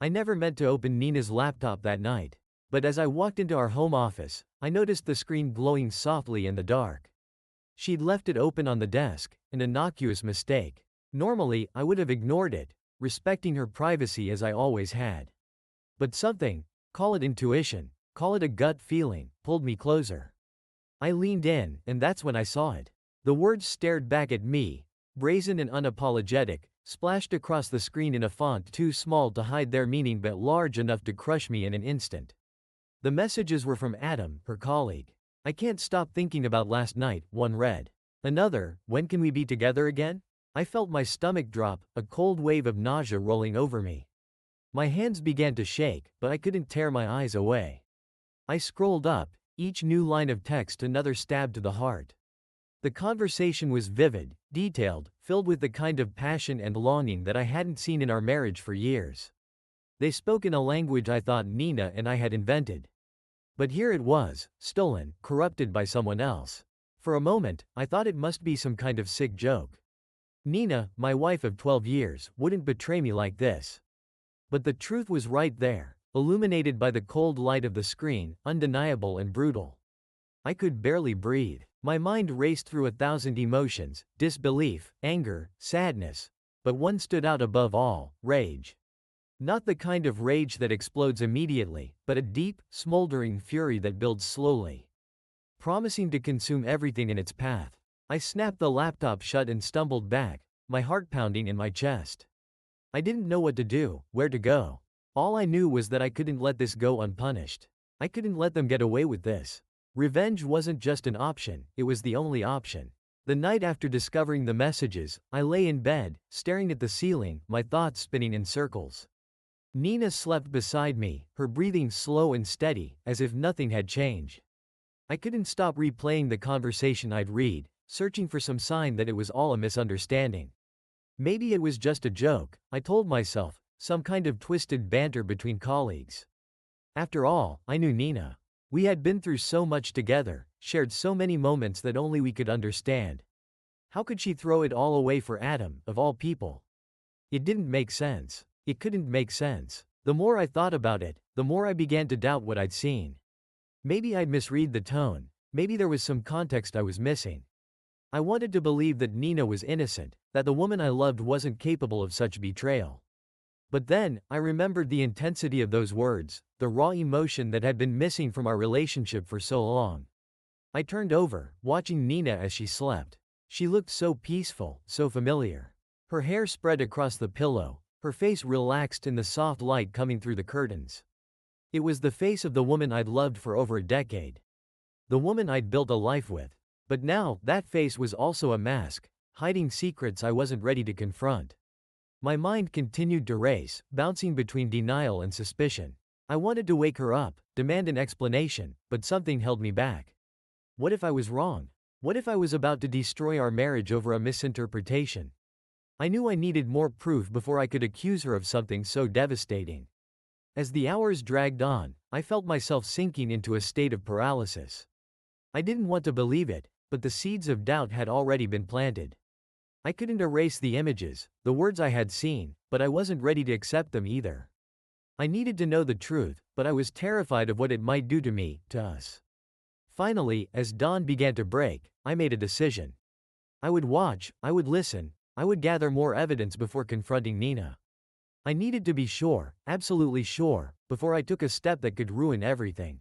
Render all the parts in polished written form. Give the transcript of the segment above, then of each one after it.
I never meant to open Nina's laptop that night. But as I walked into our home office, I noticed the screen glowing softly in the dark. She'd left it open on the desk, an innocuous mistake. Normally, I would have ignored it, respecting her privacy as I always had. But something, call it intuition, call it a gut feeling, pulled me closer. I leaned in, and that's when I saw it. The words stared back at me, brazen and unapologetic, splashed across the screen in a font too small to hide their meaning but large enough to crush me in an instant. The messages were from Adam, her colleague. "I can't stop thinking about last night," one read. Another, "When can we be together again?" I felt my stomach drop, a cold wave of nausea rolling over me. My hands began to shake, but I couldn't tear my eyes away. I scrolled up, each new line of text another stab to the heart. The conversation was vivid, detailed, filled with the kind of passion and longing that I hadn't seen in our marriage for years. They spoke in a language I thought Nina and I had invented. But here it was, stolen, corrupted by someone else. For a moment, I thought it must be some kind of sick joke. Nina, my wife of 12 years, wouldn't betray me like this. But the truth was right there, illuminated by the cold light of the screen, undeniable and brutal. I could barely breathe. My mind raced through 1,000 emotions, disbelief, anger, sadness. But one stood out above all, rage. Not the kind of rage that explodes immediately, but a deep, smoldering fury that builds slowly, promising to consume everything in its path. I snapped the laptop shut and stumbled back, my heart pounding in my chest. I didn't know what to do, where to go. All I knew was that I couldn't let this go unpunished. I couldn't let them get away with this. Revenge wasn't just an option, it was the only option. The night after discovering the messages, I lay in bed, staring at the ceiling, my thoughts spinning in circles. Nina slept beside me, her breathing slow and steady, as if nothing had changed. I couldn't stop replaying the conversation I'd read, searching for some sign that it was all a misunderstanding. Maybe it was just a joke, I told myself, some kind of twisted banter between colleagues. After all, I knew Nina. We had been through so much together, shared so many moments that only we could understand. How could she throw it all away for Adam, of all people? It didn't make sense. It couldn't make sense. The more I thought about it, the more I began to doubt what I'd seen. Maybe I'd misread the tone. Maybe there was some context I was missing. I wanted to believe that Nina was innocent, that the woman I loved wasn't capable of such betrayal. But then, I remembered the intensity of those words, the raw emotion that had been missing from our relationship for so long. I turned over, watching Nina as she slept. She looked so peaceful, so familiar. Her hair spread across the pillow, her face relaxed in the soft light coming through the curtains. It was the face of the woman I'd loved for over a decade. The woman I'd built a life with. But now, that face was also a mask, hiding secrets I wasn't ready to confront. My mind continued to race, bouncing between denial and suspicion. I wanted to wake her up, demand an explanation, but something held me back. What if I was wrong? What if I was about to destroy our marriage over a misinterpretation? I knew I needed more proof before I could accuse her of something so devastating. As the hours dragged on, I felt myself sinking into a state of paralysis. I didn't want to believe it, but the seeds of doubt had already been planted. I couldn't erase the images, the words I had seen, but I wasn't ready to accept them either. I needed to know the truth, but I was terrified of what it might do to me, to us. Finally, as dawn began to break, I made a decision. I would watch, I would listen, I would gather more evidence before confronting Nina. I needed to be sure, absolutely sure, before I took a step that could ruin everything.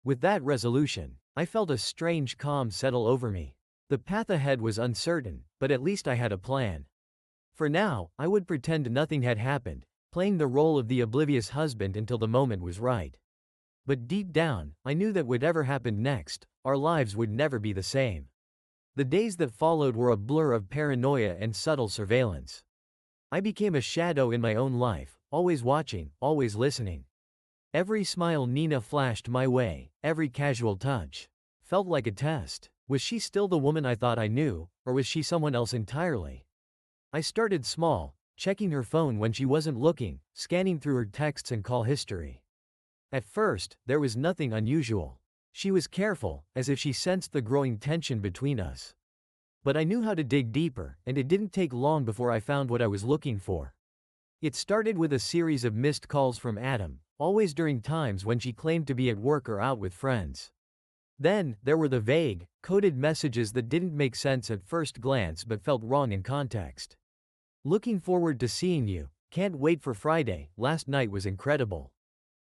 With that resolution, I felt a strange calm settle over me. The path ahead was uncertain, but at least I had a plan. For now, I would pretend nothing had happened, playing the role of the oblivious husband until the moment was right. But deep down, I knew that whatever happened next, our lives would never be the same. The days that followed were a blur of paranoia and subtle surveillance. I became a shadow in my own life, always watching, always listening. Every smile Nina flashed my way, every casual touch, felt like a test. Was she still the woman I thought I knew, or was she someone else entirely? I started small, checking her phone when she wasn't looking, scanning through her texts and call history. At first, there was nothing unusual. She was careful, as if she sensed the growing tension between us. But I knew how to dig deeper, and it didn't take long before I found what I was looking for. It started with a series of missed calls from Adam, always during times when she claimed to be at work or out with friends. Then, there were the vague, coded messages that didn't make sense at first glance but felt wrong in context. Looking forward to seeing you. Can't wait for Friday. Last night was incredible.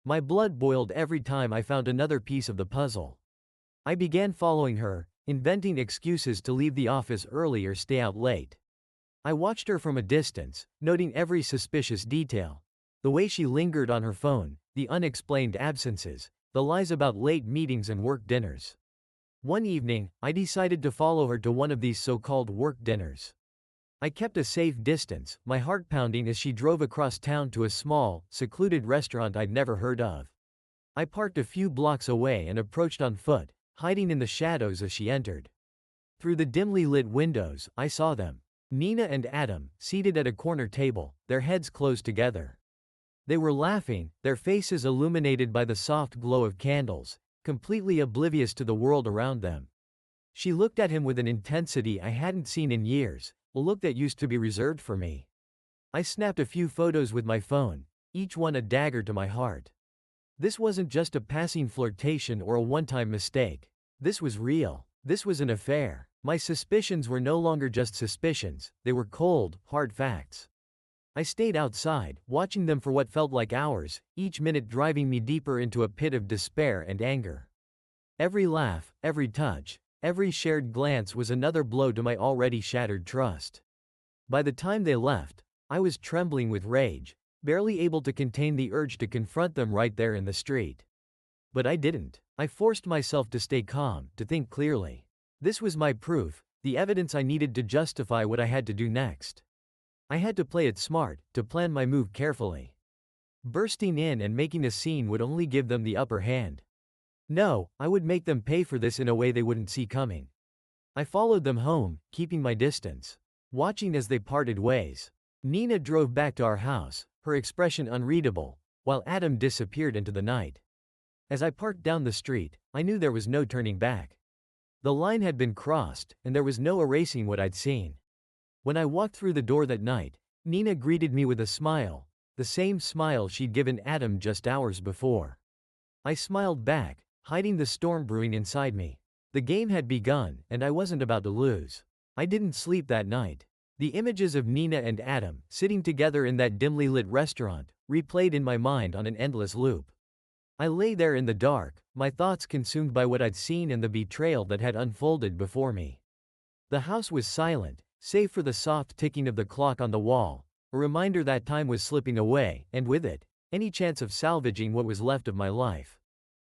My blood boiled every time I found another piece of the puzzle. I began following her, inventing excuses to leave the office early or stay out late. I watched her from a distance, noting every suspicious detail. The way she lingered on her phone, the unexplained absences, the lies about late meetings and work dinners. One evening, I decided to follow her to one of these so-called work dinners. I kept a safe distance, my heart pounding as she drove across town to a small, secluded restaurant I'd never heard of. I parked a few blocks away and approached on foot, hiding in the shadows as she entered. Through the dimly lit windows, I saw them. Nina and Adam, seated at a corner table, their heads close together. They were laughing, their faces illuminated by the soft glow of candles, completely oblivious to the world around them. She looked at him with an intensity I hadn't seen in years, a look that used to be reserved for me. I snapped a few photos with my phone, each one a dagger to my heart. This wasn't just a passing flirtation or a one-time mistake. This was real. This was an affair. My suspicions were no longer just suspicions, they were cold, hard facts. I stayed outside, watching them for what felt like hours, each minute driving me deeper into a pit of despair and anger. Every laugh, every touch, every shared glance was another blow to my already shattered trust. By the time they left, I was trembling with rage, barely able to contain the urge to confront them right there in the street. But I didn't. I forced myself to stay calm, to think clearly. This was my proof, the evidence I needed to justify what I had to do next. I had to play it smart, to plan my move carefully. Bursting in and making a scene would only give them the upper hand. No, I would make them pay for this in a way they wouldn't see coming. I followed them home, keeping my distance, watching as they parted ways. Nina drove back to our house, her expression unreadable, while Adam disappeared into the night. As I parked down the street, I knew there was no turning back. The line had been crossed, and there was no erasing what I'd seen. When I walked through the door that night, Nina greeted me with a smile, the same smile she'd given Adam just hours before. I smiled back, hiding the storm brewing inside me. The game had begun, and I wasn't about to lose. I didn't sleep that night. The images of Nina and Adam, sitting together in that dimly lit restaurant, replayed in my mind on an endless loop. I lay there in the dark, my thoughts consumed by what I'd seen and the betrayal that had unfolded before me. The house was silent, save for the soft ticking of the clock on the wall, a reminder that time was slipping away, and with it, any chance of salvaging what was left of my life.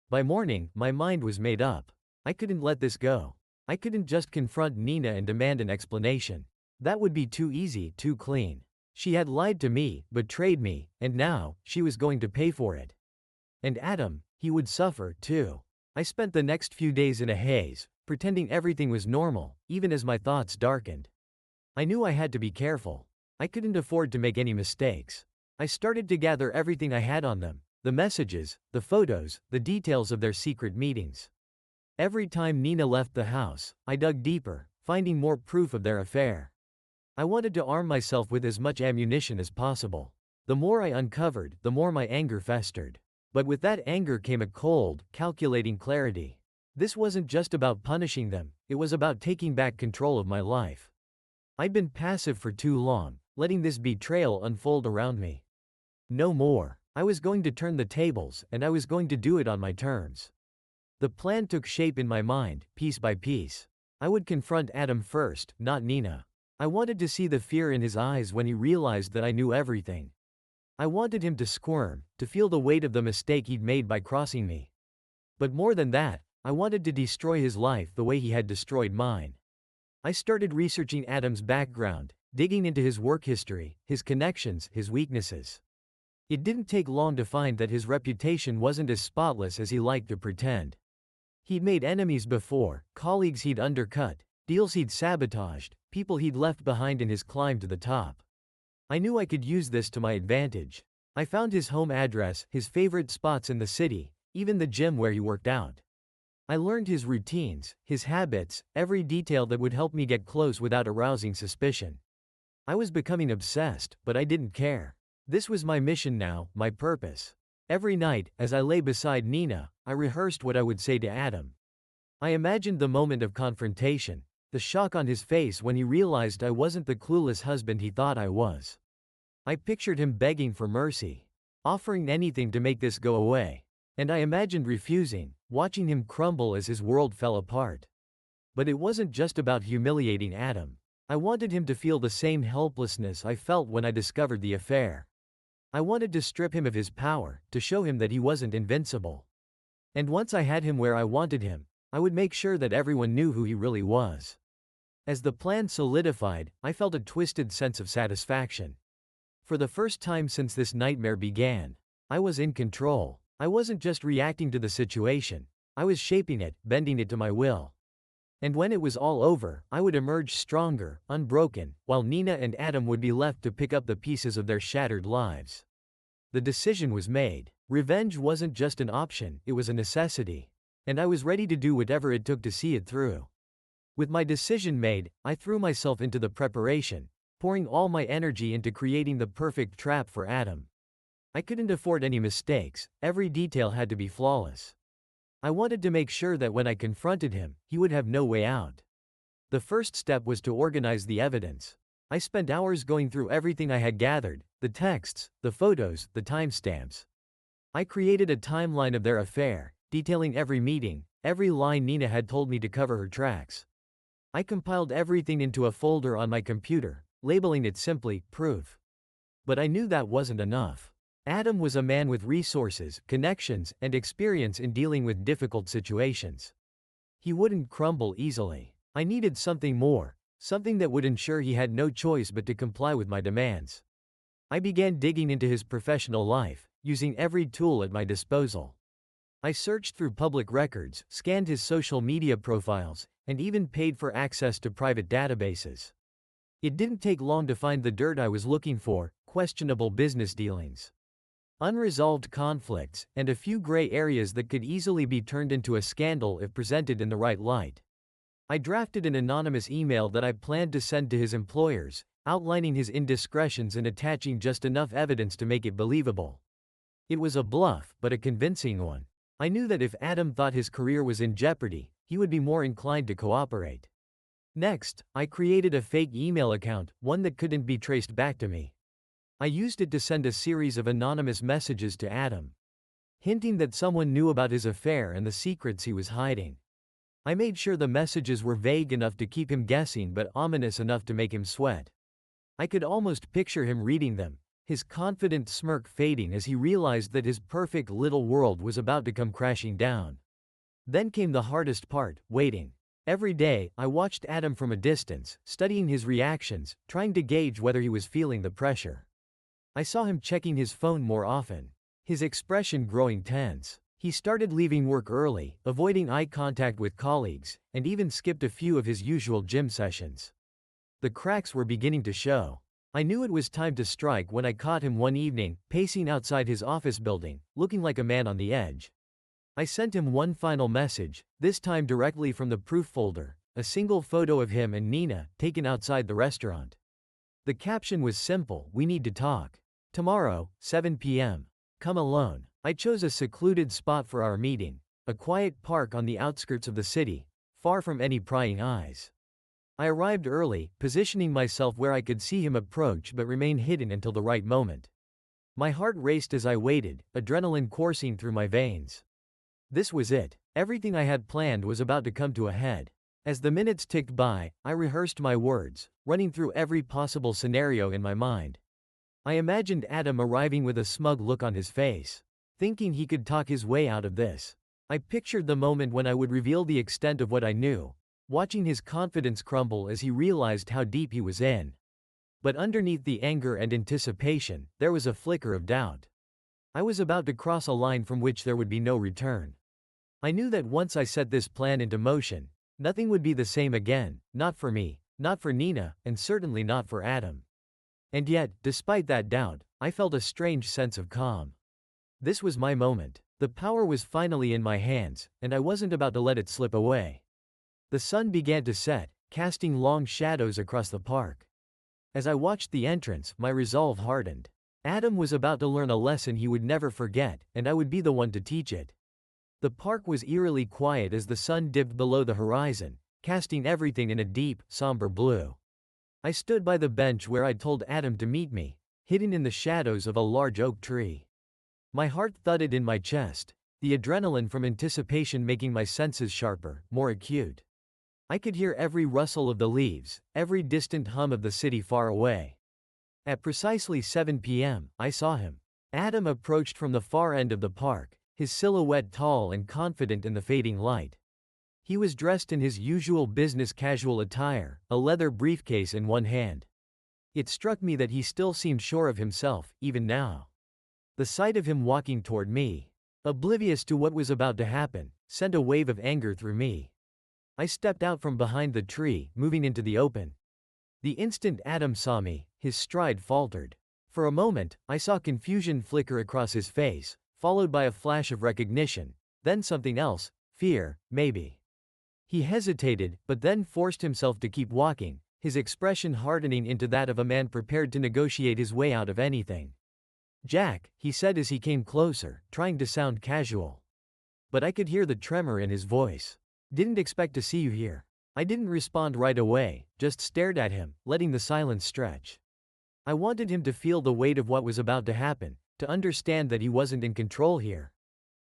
By morning, my mind was made up. I couldn't let this go. I couldn't just confront Nina and demand an explanation. That would be too easy, too clean. She had lied to me, betrayed me, and now, she was going to pay for it. And Adam, he would suffer, too. I spent the next few days in a haze, pretending everything was normal, even as my thoughts darkened. I knew I had to be careful. I couldn't afford to make any mistakes. I started to gather everything I had on them, the messages, the photos, the details of their secret meetings. Every time Nina left the house, I dug deeper, finding more proof of their affair. I wanted to arm myself with as much ammunition as possible. The more I uncovered, the more my anger festered. But with that anger came a cold, calculating clarity. This wasn't just about punishing them, it was about taking back control of my life. I'd been passive for too long, letting this betrayal unfold around me. No more. I was going to turn the tables, and I was going to do it on my terms. The plan took shape in my mind, piece by piece. I would confront Adam first, not Nina. I wanted to see the fear in his eyes when he realized that I knew everything. I wanted him to squirm, to feel the weight of the mistake he'd made by crossing me. But more than that, I wanted to destroy his life the way he had destroyed mine. I started researching Adam's background, digging into his work history, his connections, his weaknesses. It didn't take long to find that his reputation wasn't as spotless as he liked to pretend. He'd made enemies before, colleagues he'd undercut, deals he'd sabotaged, people he'd left behind in his climb to the top. I knew I could use this to my advantage. I found his home address, his favorite spots in the city, even the gym where he worked out. I learned his routines, his habits, every detail that would help me get close without arousing suspicion. I was becoming obsessed, but I didn't care. This was my mission now, my purpose. Every night, as I lay beside Nina, I rehearsed what I would say to Adam. I imagined the moment of confrontation, the shock on his face when he realized I wasn't the clueless husband he thought I was. I pictured him begging for mercy, offering anything to make this go away. And I imagined refusing, watching him crumble as his world fell apart. But it wasn't just about humiliating Adam. I wanted him to feel the same helplessness I felt when I discovered the affair. I wanted to strip him of his power, to show him that he wasn't invincible. And once I had him where I wanted him, I would make sure that everyone knew who he really was. As the plan solidified, I felt a twisted sense of satisfaction. For the first time since this nightmare began, I was in control. I wasn't just reacting to the situation, I was shaping it, bending it to my will. And when it was all over, I would emerge stronger, unbroken, while Nina and Adam would be left to pick up the pieces of their shattered lives. The decision was made. Revenge wasn't just an option, it was a necessity. And I was ready to do whatever it took to see it through. With my decision made, I threw myself into the preparation, pouring all my energy into creating the perfect trap for Adam. I couldn't afford any mistakes, every detail had to be flawless. I wanted to make sure that when I confronted him, he would have no way out. The first step was to organize the evidence. I spent hours going through everything I had gathered, the texts, the photos, the timestamps. I created a timeline of their affair, detailing every meeting, every line Nina had told me to cover her tracks. I compiled everything into a folder on my computer, labeling it simply, proof. But I knew that wasn't enough. Adam was a man with resources, connections, and experience in dealing with difficult situations. He wouldn't crumble easily. I needed something more, something that would ensure he had no choice but to comply with my demands. I began digging into his professional life, using every tool at my disposal. I searched through public records, scanned his social media profiles, and even paid for access to private databases. It didn't take long to find the dirt I was looking for: questionable business dealings, unresolved conflicts, and a few gray areas that could easily be turned into a scandal if presented in the right light. I drafted an anonymous email that I planned to send to his employers, outlining his indiscretions and attaching just enough evidence to make it believable. It was a bluff, but a convincing one. I knew that if Adam thought his career was in jeopardy, he would be more inclined to cooperate. Next, I created a fake email account, one that couldn't be traced back to me. I used it to send a series of anonymous messages to Adam, hinting that someone knew about his affair and the secrets he was hiding. I made sure the messages were vague enough to keep him guessing but ominous enough to make him sweat. I could almost picture him reading them, his confident smirk fading as he realized that his perfect little world was about to come crashing down. Then came the hardest part: waiting. Every day, I watched Adam from a distance, studying his reactions, trying to gauge whether he was feeling the pressure. I saw him checking his phone more often, his expression growing tense. He started leaving work early, avoiding eye contact with colleagues, and even skipped a few of his usual gym sessions. The cracks were beginning to show. I knew it was time to strike when I caught him one evening, pacing outside his office building, looking like a man on the edge. I sent him one final message, this time directly from the proof folder, a single photo of him and Nina, taken outside the restaurant. The caption was simple: "We need to talk. Tomorrow, 7 p.m. Come alone." I chose a secluded spot for our meeting, a quiet park on the outskirts of the city, far from any prying eyes. I arrived early, positioning myself where I could see him approach but remain hidden until the right moment. My heart raced as I waited, adrenaline coursing through my veins. This was it. Everything I had planned was about to come to a head. As the minutes ticked by, I rehearsed my words, running through every possible scenario in my mind. I imagined Adam arriving with a smug look on his face, thinking he could talk his way out of this. I pictured the moment when I would reveal the extent of what I knew, watching his confidence crumble as he realized how deep he was in. But underneath the anger and anticipation, there was a flicker of doubt. I was about to cross a line from which there would be no return. I knew that once I set this plan into motion, nothing would be the same again, not for me, not for Nina, and certainly not for Adam. And yet, despite that doubt, I felt a strange sense of calm. This was my moment. The power was finally in my hands, and I wasn't about to let it slip away. The sun began to set, casting long shadows across the park. As I watched the entrance, my resolve hardened. Adam was about to learn a lesson he would never forget, and I would be the one to teach it. The park was eerily quiet as the sun dipped below the horizon, casting everything in a deep, somber blue. I stood by the bench where I'd told Adam to meet me, hidden in the shadows of a large oak tree. My heart thudded in my chest, the adrenaline from anticipation making my senses sharper, more acute. I could hear every rustle of the leaves, every distant hum of the city far away. At precisely 7 p.m., I saw him. Adam approached from the far end of the park, his silhouette tall and confident in the fading light. He was dressed in his usual business casual attire, a leather briefcase in one hand. It struck me that he still seemed sure of himself, even now. The sight of him walking toward me, oblivious to what was about to happen, sent a wave of anger through me. I stepped out from behind the tree, moving into the open. The instant Adam saw me, his stride faltered. For a moment, I saw confusion flicker across his face, followed by a flash of recognition, then something else, fear, maybe. He hesitated, but then forced himself to keep walking, his expression hardening into that of a man prepared to negotiate his way out of anything. "Jack," he said as he came closer, trying to sound casual. But I could hear the tremor in his voice. "Didn't expect to see you here." I didn't respond right away, just stared at him, letting the silence stretch. I wanted him to feel the weight of what was about to happen, to understand that he wasn't in control here.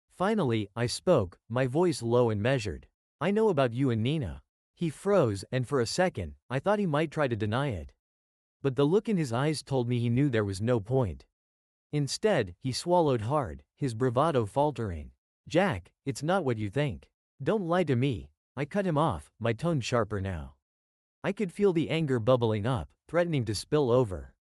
Finally, I spoke, my voice low and measured. "I know about you and Nina." He froze, and for a second, I thought he might try to deny it. But the look in his eyes told me he knew there was no point. Instead, he swallowed hard, his bravado faltering. "Jack, it's not what you think. Don't lie to me." I cut him off, my tone sharper now. I could feel the anger bubbling up, threatening to spill over.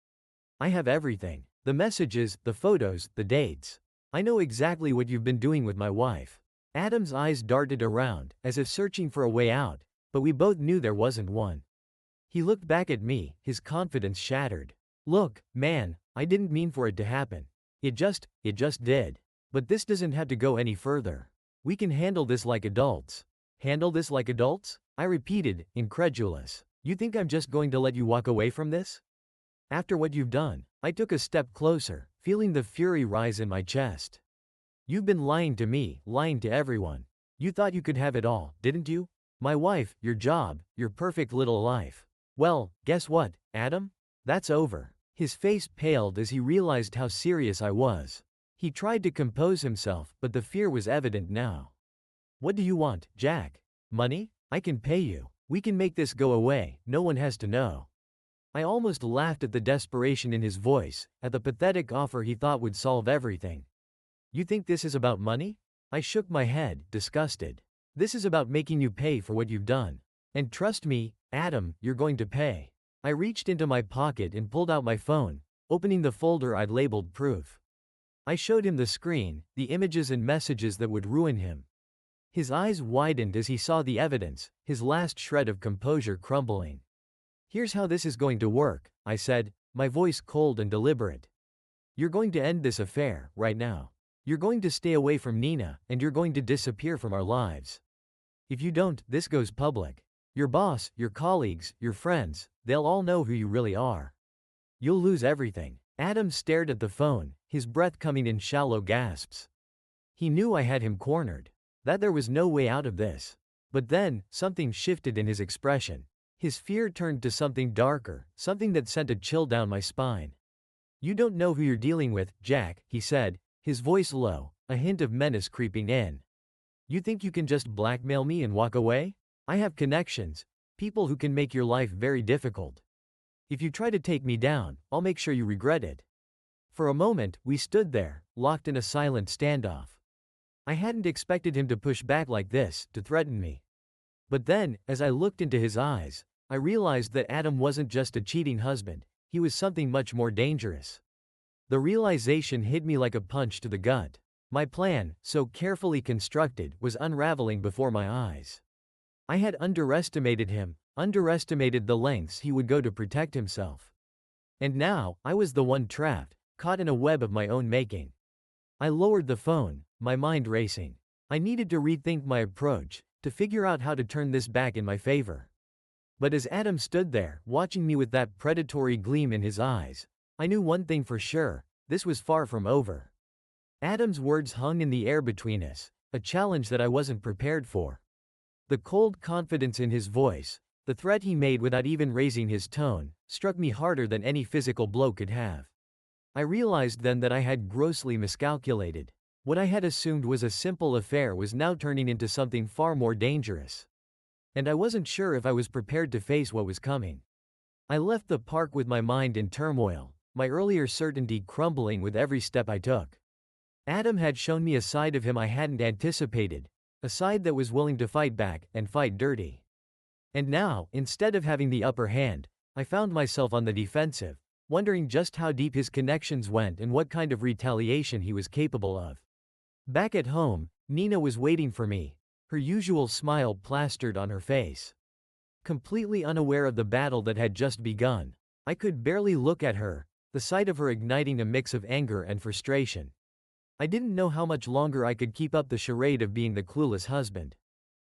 "I have everything. The messages, the photos, the dates. I know exactly what you've been doing with my wife." Adam's eyes darted around, as if searching for a way out, but we both knew there wasn't one. He looked back at me, his confidence shattered. "Look, man, I didn't mean for it to happen. It just did. But this doesn't have to go any further. We can handle this like adults." "Handle this like adults?" I repeated, incredulous. "You think I'm just going to let you walk away from this? After what you've done?" I took a step closer, feeling the fury rise in my chest. "You've been lying to me, lying to everyone. You thought you could have it all, didn't you? My wife, your job, your perfect little life. Well, guess what, Adam? That's over." His face paled as he realized how serious I was. He tried to compose himself, but the fear was evident now. "What do you want, Jack? Money? I can pay you. We can make this go away, no one has to know." I almost laughed at the desperation in his voice, at the pathetic offer he thought would solve everything. "You think this is about money?" I shook my head, disgusted. "This is about making you pay for what you've done. And trust me, Adam, you're going to pay." I reached into my pocket and pulled out my phone, opening the folder I'd labeled proof. I showed him the screen, the images and messages that would ruin him. His eyes widened as he saw the evidence, his last shred of composure crumbling. "Here's how this is going to work," I said, my voice cold and deliberate. "You're going to end this affair, right now. You're going to stay away from Nina, and you're going to disappear from our lives. If you don't, this goes public. Your boss, your colleagues, your friends, they'll all know who you really are. You'll lose everything." Adam stared at the phone, his breath coming in shallow gasps. He knew I had him cornered, that there was no way out of this. But then, something shifted in his expression. His fear turned to something darker, something that sent a chill down my spine. "You don't know who you're dealing with, Jack," he said, his voice low, a hint of menace creeping in. "You think you can just blackmail me and walk away? I have connections, people who can make your life very difficult. If you try to take me down, I'll make sure you regret it." For a moment, we stood there, locked in a silent standoff. I hadn't expected him to push back like this, to threaten me. But then, as I looked into his eyes, I realized that Adam wasn't just a cheating husband, he was something much more dangerous. The realization hit me like a punch to the gut. My plan, so carefully constructed, was unraveling before my eyes. I had underestimated him, underestimated the lengths he would go to protect himself. And now, I was the one trapped, caught in a web of my own making. I lowered the phone, my mind racing. I needed to rethink my approach, to figure out how to turn this back in my favor. But as Adam stood there, watching me with that predatory gleam in his eyes, I knew one thing for sure, this was far from over. Adam's words hung in the air between us, a challenge that I wasn't prepared for. The cold confidence in his voice, the threat he made without even raising his tone, struck me harder than any physical blow could have. I realized then that I had grossly miscalculated. What I had assumed was a simple affair was now turning into something far more dangerous. And I wasn't sure if I was prepared to face what was coming. I left the park with my mind in turmoil, my earlier certainty crumbling with every step I took. Adam had shown me a side of him I hadn't anticipated, a side that was willing to fight back and fight dirty. And now, instead of having the upper hand, I found myself on the defensive, wondering just how deep his connections went and what kind of retaliation he was capable of. Back at home, Nina was waiting for me, her usual smile plastered on her face. Completely unaware of the battle that had just begun, I could barely look at her, the sight of her igniting a mix of anger and frustration. I didn't know how much longer I could keep up the charade of being the clueless husband.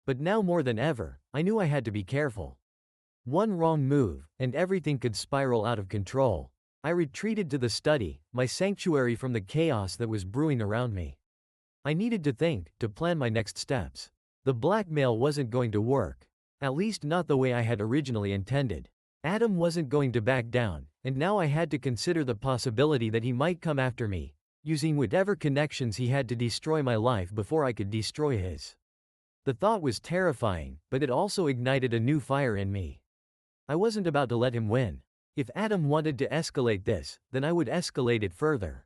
But now more than ever, I knew I had to be careful. One wrong move, and everything could spiral out of control. I retreated to the study, my sanctuary from the chaos that was brewing around me. I needed to think, to plan my next steps. The blackmail wasn't going to work. At least not the way I had originally intended. Adam wasn't going to back down, and now I had to consider the possibility that he might come after me, using whatever connections he had to destroy my life before I could destroy his. The thought was terrifying, but it also ignited a new fire in me. I wasn't about to let him win. If Adam wanted to escalate this, then I would escalate it further.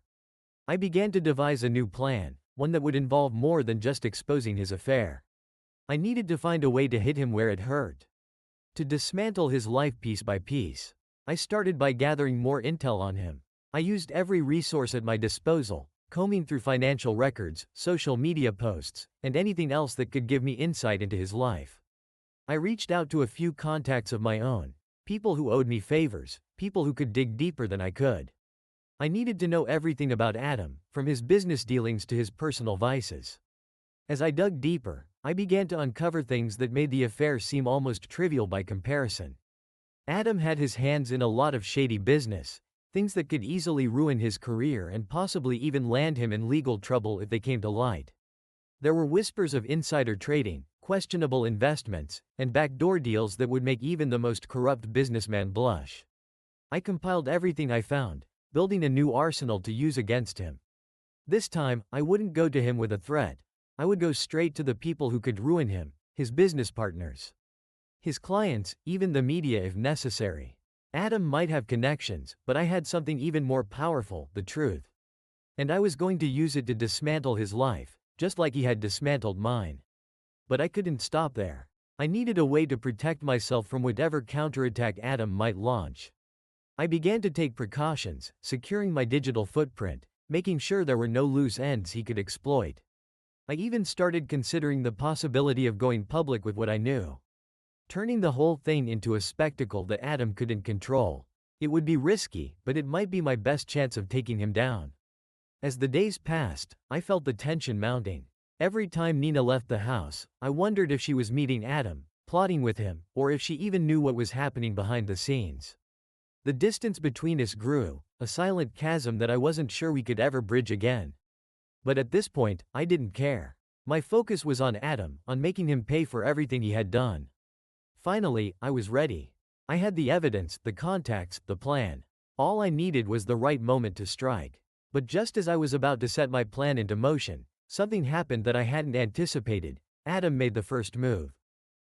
I began to devise a new plan, one that would involve more than just exposing his affair. I needed to find a way to hit him where it hurt. To dismantle his life piece by piece. I started by gathering more intel on him. I used every resource at my disposal, combing through financial records, social media posts, and anything else that could give me insight into his life. I reached out to a few contacts of my own, people who owed me favors, people who could dig deeper than I could. I needed to know everything about Adam, from his business dealings to his personal vices. As I dug deeper, I began to uncover things that made the affair seem almost trivial by comparison. Adam had his hands in a lot of shady business, things that could easily ruin his career and possibly even land him in legal trouble if they came to light. There were whispers of insider trading, questionable investments, and backdoor deals that would make even the most corrupt businessman blush. I compiled everything I found, building a new arsenal to use against him. This time, I wouldn't go to him with a threat. I would go straight to the people who could ruin him, his business partners, his clients, even the media if necessary. Adam might have connections, but I had something even more powerful, the truth. And I was going to use it to dismantle his life, just like he had dismantled mine. But I couldn't stop there. I needed a way to protect myself from whatever counterattack Adam might launch. I began to take precautions, securing my digital footprint, making sure there were no loose ends he could exploit. I even started considering the possibility of going public with what I knew. Turning the whole thing into a spectacle that Adam couldn't control. It would be risky, but it might be my best chance of taking him down. As the days passed, I felt the tension mounting. Every time Nina left the house, I wondered if she was meeting Adam, plotting with him, or if she even knew what was happening behind the scenes. The distance between us grew, a silent chasm that I wasn't sure we could ever bridge again. But at this point, I didn't care. My focus was on Adam, on making him pay for everything he had done. Finally, I was ready. I had the evidence, the contacts, the plan. All I needed was the right moment to strike. But just as I was about to set my plan into motion, something happened that I hadn't anticipated. Adam made the first move.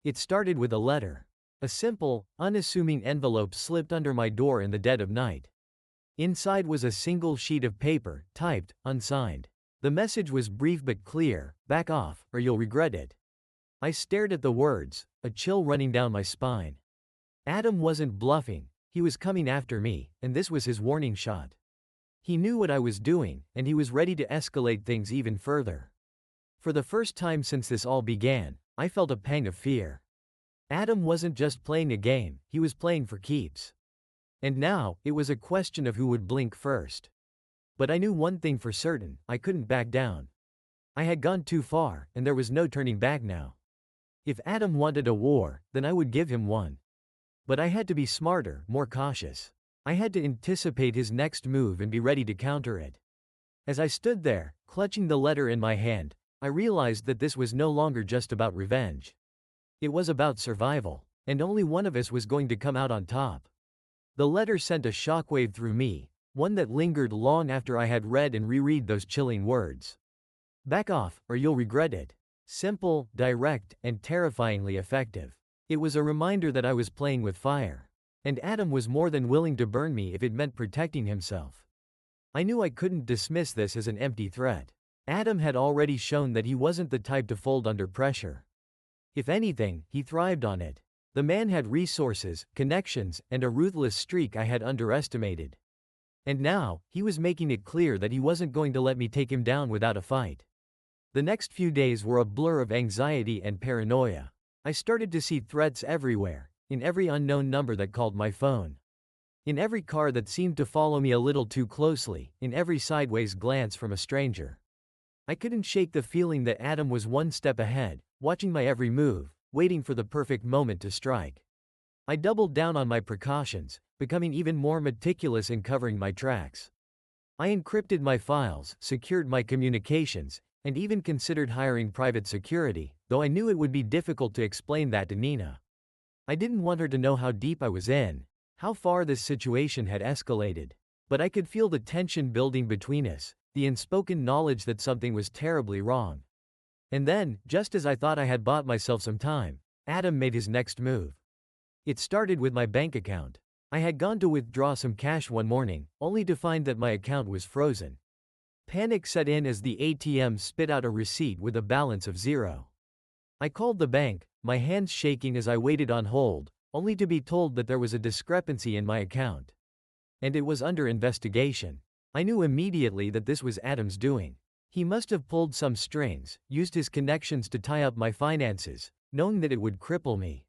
It started with a letter. A simple, unassuming envelope slipped under my door in the dead of night. Inside was a single sheet of paper, typed, unsigned. The message was brief but clear: back off, or you'll regret it. I stared at the words, a chill running down my spine. Adam wasn't bluffing, he was coming after me, and this was his warning shot. He knew what I was doing, and he was ready to escalate things even further. For the first time since this all began, I felt a pang of fear. Adam wasn't just playing a game, he was playing for keeps. And now, it was a question of who would blink first. But I knew one thing for certain: I couldn't back down. I had gone too far, and there was no turning back now. If Adam wanted a war, then I would give him one. But I had to be smarter, more cautious. I had to anticipate his next move and be ready to counter it. As I stood there, clutching the letter in my hand, I realized that this was no longer just about revenge. It was about survival, and only one of us was going to come out on top. The letter sent a shockwave through me, one that lingered long after I had read and reread those chilling words. Back off, or you'll regret it. Simple, direct, and terrifyingly effective. It was a reminder that I was playing with fire. And Adam was more than willing to burn me if it meant protecting himself. I knew I couldn't dismiss this as an empty threat. Adam had already shown that he wasn't the type to fold under pressure. If anything, he thrived on it. The man had resources, connections, and a ruthless streak I had underestimated. And now, he was making it clear that he wasn't going to let me take him down without a fight. The next few days were a blur of anxiety and paranoia. I started to see threats everywhere, in every unknown number that called my phone. In every car that seemed to follow me a little too closely, in every sideways glance from a stranger. I couldn't shake the feeling that Adam was one step ahead, watching my every move, waiting for the perfect moment to strike. I doubled down on my precautions, becoming even more meticulous in covering my tracks. I encrypted my files, secured my communications, and even considered hiring private security, though I knew it would be difficult to explain that to Nina. I didn't want her to know how deep I was in, how far this situation had escalated. But I could feel the tension building between us, the unspoken knowledge that something was terribly wrong. And then, just as I thought I had bought myself some time, Adam made his next move. It started with my bank account. I had gone to withdraw some cash one morning, only to find that my account was frozen. Panic set in as the ATM spit out a receipt with a balance of 0. I called the bank, my hands shaking as I waited on hold, only to be told that there was a discrepancy in my account. And it was under investigation. I knew immediately that this was Adam's doing. He must have pulled some strings, used his connections to tie up my finances, knowing that it would cripple me.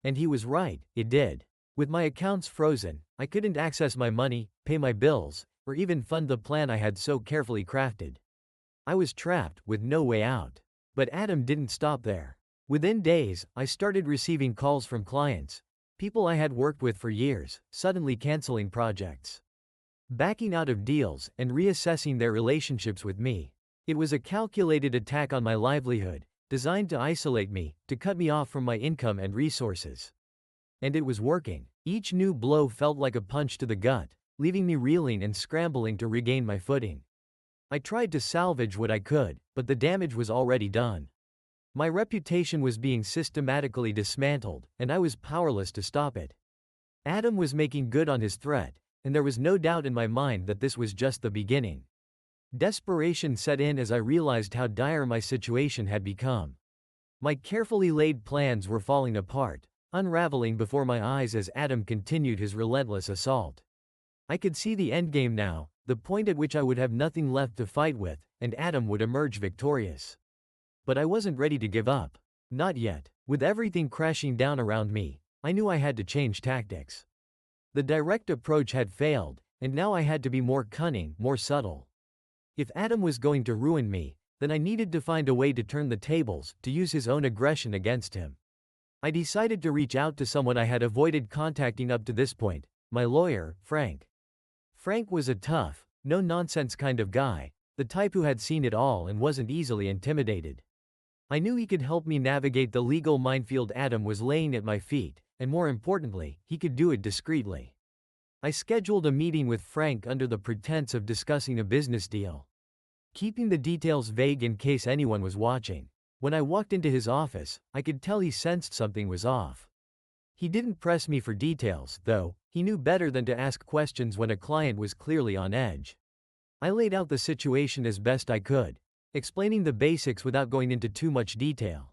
And he was right, it did. With my accounts frozen, I couldn't access my money, pay my bills, or even fund the plan I had so carefully crafted. I was trapped, with no way out. But Adam didn't stop there. Within days, I started receiving calls from clients, people I had worked with for years, suddenly canceling projects, backing out of deals, and reassessing their relationships with me. It was a calculated attack on my livelihood, designed to isolate me, to cut me off from my income and resources. And it was working. Each new blow felt like a punch to the gut, leaving me reeling and scrambling to regain my footing. I tried to salvage what I could, but the damage was already done. My reputation was being systematically dismantled, and I was powerless to stop it. Adam was making good on his threat, and there was no doubt in my mind that this was just the beginning. Desperation set in as I realized how dire my situation had become. My carefully laid plans were falling apart, unraveling before my eyes as Adam continued his relentless assault. I could see the endgame now, the point at which I would have nothing left to fight with, and Adam would emerge victorious. But I wasn't ready to give up. Not yet. With everything crashing down around me, I knew I had to change tactics. The direct approach had failed, and now I had to be more cunning, more subtle. If Adam was going to ruin me, then I needed to find a way to turn the tables, to use his own aggression against him. I decided to reach out to someone I had avoided contacting up to this point, my lawyer, Frank. Frank was a tough, no-nonsense kind of guy, the type who had seen it all and wasn't easily intimidated. I knew he could help me navigate the legal minefield Adam was laying at my feet, and more importantly, he could do it discreetly. I scheduled a meeting with Frank under the pretense of discussing a business deal, keeping the details vague in case anyone was watching. When I walked into his office, I could tell he sensed something was off. He didn't press me for details, though. He knew better than to ask questions when a client was clearly on edge. I laid out the situation as best I could, explaining the basics without going into too much detail.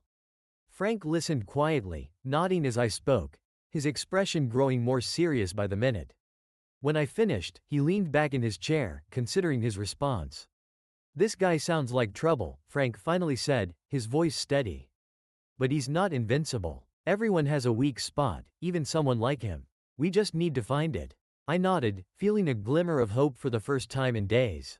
Frank listened quietly, nodding as I spoke, his expression growing more serious by the minute. When I finished, he leaned back in his chair, considering his response. "This guy sounds like trouble," Frank finally said, his voice steady. "But he's not invincible. Everyone has a weak spot, even someone like him. We just need to find it." I nodded, feeling a glimmer of hope for the first time in days.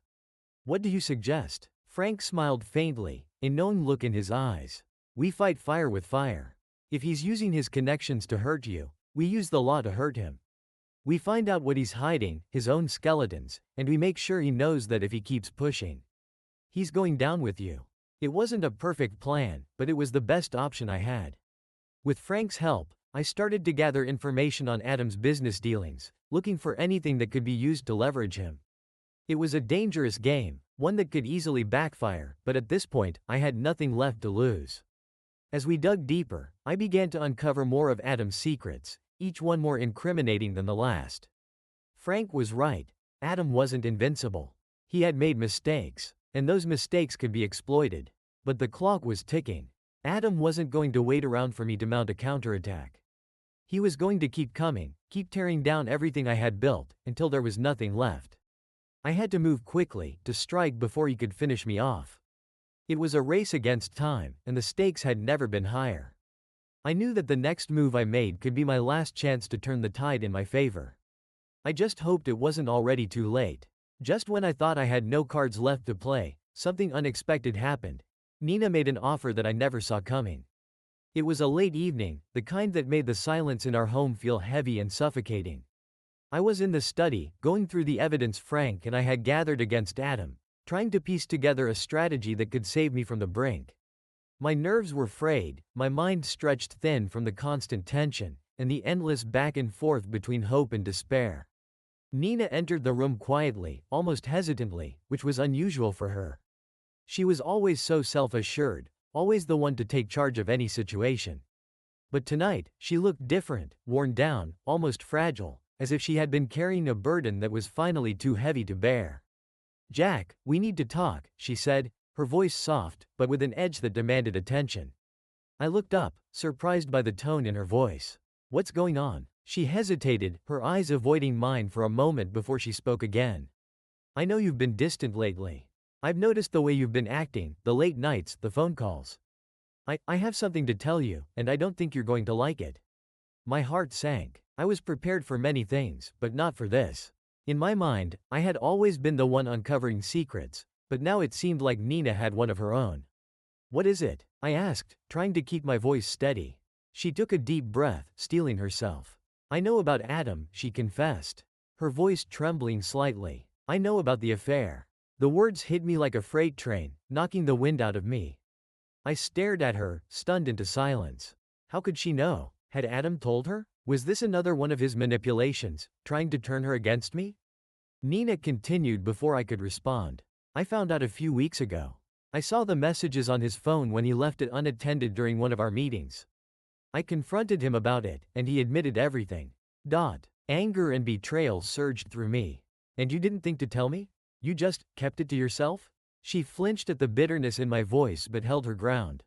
"What do you suggest?" Frank smiled faintly, a knowing look in his eyes. "We fight fire with fire. If he's using his connections to hurt you, we use the law to hurt him. We find out what he's hiding, his own skeletons, and we make sure he knows that if he keeps pushing, he's going down with you. It wasn't a perfect plan, but it was the best option I had. With Frank's help, I started to gather information on Adam's business dealings, looking for anything that could be used to leverage him. It was a dangerous game, one that could easily backfire, but at this point, I had nothing left to lose. As we dug deeper, I began to uncover more of Adam's secrets, each one more incriminating than the last. Frank was right. Adam wasn't invincible. He had made mistakes, and those mistakes could be exploited. But the clock was ticking. Adam wasn't going to wait around for me to mount a counterattack. He was going to keep coming, keep tearing down everything I had built, until there was nothing left. I had to move quickly, to strike before he could finish me off. It was a race against time, and the stakes had never been higher. I knew that the next move I made could be my last chance to turn the tide in my favor. I just hoped it wasn't already too late. Just when I thought I had no cards left to play, something unexpected happened. Nina made an offer that I never saw coming. It was a late evening, the kind that made the silence in our home feel heavy and suffocating. I was in the study, going through the evidence Frank and I had gathered against Adam, trying to piece together a strategy that could save me from the brink. My nerves were frayed, my mind stretched thin from the constant tension, and the endless back and forth between hope and despair. Nina entered the room quietly, almost hesitantly, which was unusual for her. She was always so self-assured, always the one to take charge of any situation. But tonight, she looked different, worn down, almost fragile, as if she had been carrying a burden that was finally too heavy to bear. "Jack, we need to talk," she said, her voice soft, but with an edge that demanded attention. I looked up, surprised by the tone in her voice. "What's going on?" She hesitated, her eyes avoiding mine for a moment before she spoke again. "I know you've been distant lately. I've noticed the way you've been acting, the late nights, the phone calls. I have something to tell you, and I don't think you're going to like it." My heart sank. I was prepared for many things, but not for this. In my mind, I had always been the one uncovering secrets, but now it seemed like Nina had one of her own. "What is it?" I asked, trying to keep my voice steady. She took a deep breath, steeling herself. "I know about Adam," she confessed, her voice trembling slightly. "I know about the affair." The words hit me like a freight train, knocking the wind out of me. I stared at her, stunned into silence. How could she know? Had Adam told her? Was this another one of his manipulations, trying to turn her against me? Nina continued before I could respond. "I found out a few weeks ago. I saw the messages on his phone when he left it unattended during one of our meetings. I confronted him about it, and he admitted everything. Anger and betrayal surged through me. And you didn't think to tell me? You just kept it to yourself?" She flinched at the bitterness in my voice but held her ground.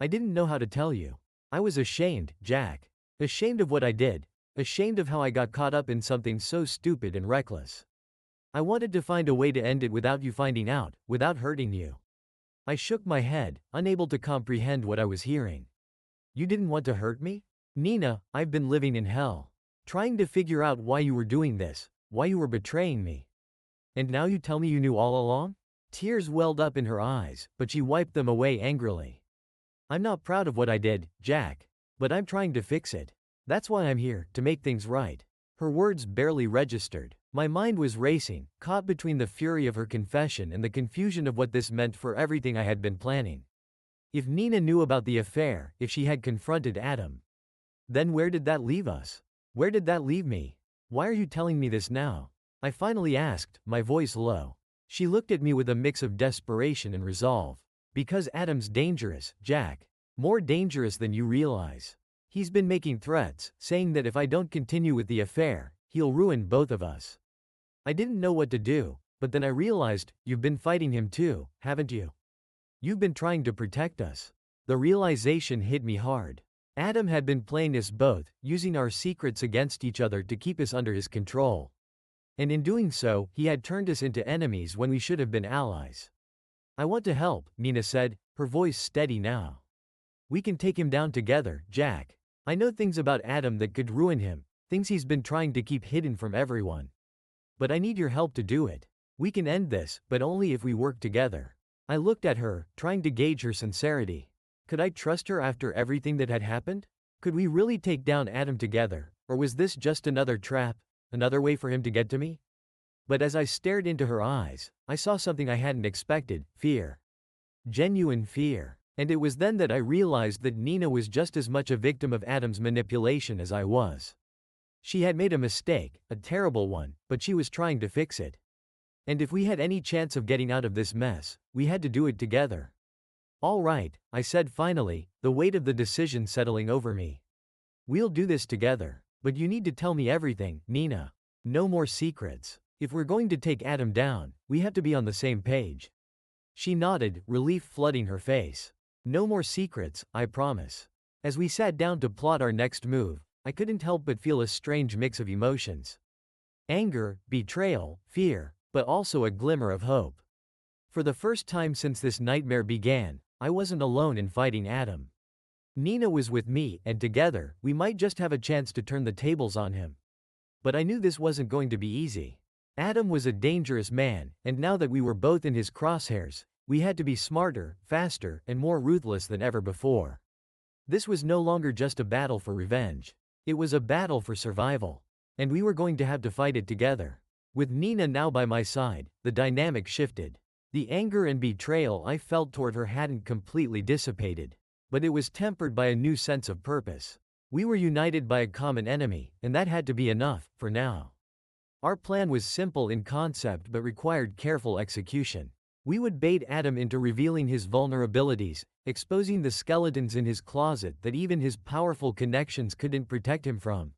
"I didn't know how to tell you. I was ashamed, Jack. Ashamed of what I did. Ashamed of how I got caught up in something so stupid and reckless. I wanted to find a way to end it without you finding out, without hurting you." I shook my head, unable to comprehend what I was hearing. "You didn't want to hurt me? Nina, I've been living in hell. Trying to figure out why you were doing this, why you were betraying me. And now you tell me you knew all along?" Tears welled up in her eyes, but she wiped them away angrily. "I'm not proud of what I did, Jack. But I'm trying to fix it. That's why I'm here, to make things right." Her words barely registered. My mind was racing, caught between the fury of her confession and the confusion of what this meant for everything I had been planning. If Nina knew about the affair, if she had confronted Adam, then where did that leave us? Where did that leave me? Why are you telling me this now? I finally asked, my voice low. She looked at me with a mix of desperation and resolve. "Because Adam's dangerous, Jack. More dangerous than you realize. He's been making threats, saying that if I don't continue with the affair, he'll ruin both of us." I didn't know what to do, but then I realized, you've been fighting him too, haven't you? You've been trying to protect us. The realization hit me hard. Adam had been playing us both, using our secrets against each other to keep us under his control. And in doing so, he had turned us into enemies when we should have been allies. "I want to help," Nina said, her voice steady now. "We can take him down together, Jack. I know things about Adam that could ruin him, things he's been trying to keep hidden from everyone. But I need your help to do it. We can end this, but only if we work together." I looked at her, trying to gauge her sincerity. Could I trust her after everything that had happened? Could we really take down Adam together, or was this just another trap, Another way for him to get to me? But as I stared into her eyes, I saw something I hadn't expected: fear. Genuine fear. And it was then that I realized that Nina was just as much a victim of Adam's manipulation as I was. She had made a mistake, a terrible one, but she was trying to fix it. And if we had any chance of getting out of this mess, we had to do it together. All right, I said finally, the weight of the decision settling over me. We'll do this together. But you need to tell me everything, Nina. No more secrets. If we're going to take Adam down, we have to be on the same page. She nodded, relief flooding her face. No more secrets, I promise. As we sat down to plot our next move, I couldn't help but feel a strange mix of emotions. Anger, betrayal, fear, but also a glimmer of hope. For the first time since this nightmare began, I wasn't alone in fighting Adam. Nina was with me, and together, we might just have a chance to turn the tables on him. But I knew this wasn't going to be easy. Adam was a dangerous man, and now that we were both in his crosshairs, we had to be smarter, faster, and more ruthless than ever before. This was no longer just a battle for revenge. It was a battle for survival. And we were going to have to fight it together. With Nina now by my side, the dynamic shifted. The anger and betrayal I felt toward her hadn't completely dissipated. But it was tempered by a new sense of purpose. We were united by a common enemy, and that had to be enough, for now. Our plan was simple in concept but required careful execution. We would bait Adam into revealing his vulnerabilities, exposing the skeletons in his closet that even his powerful connections couldn't protect him from.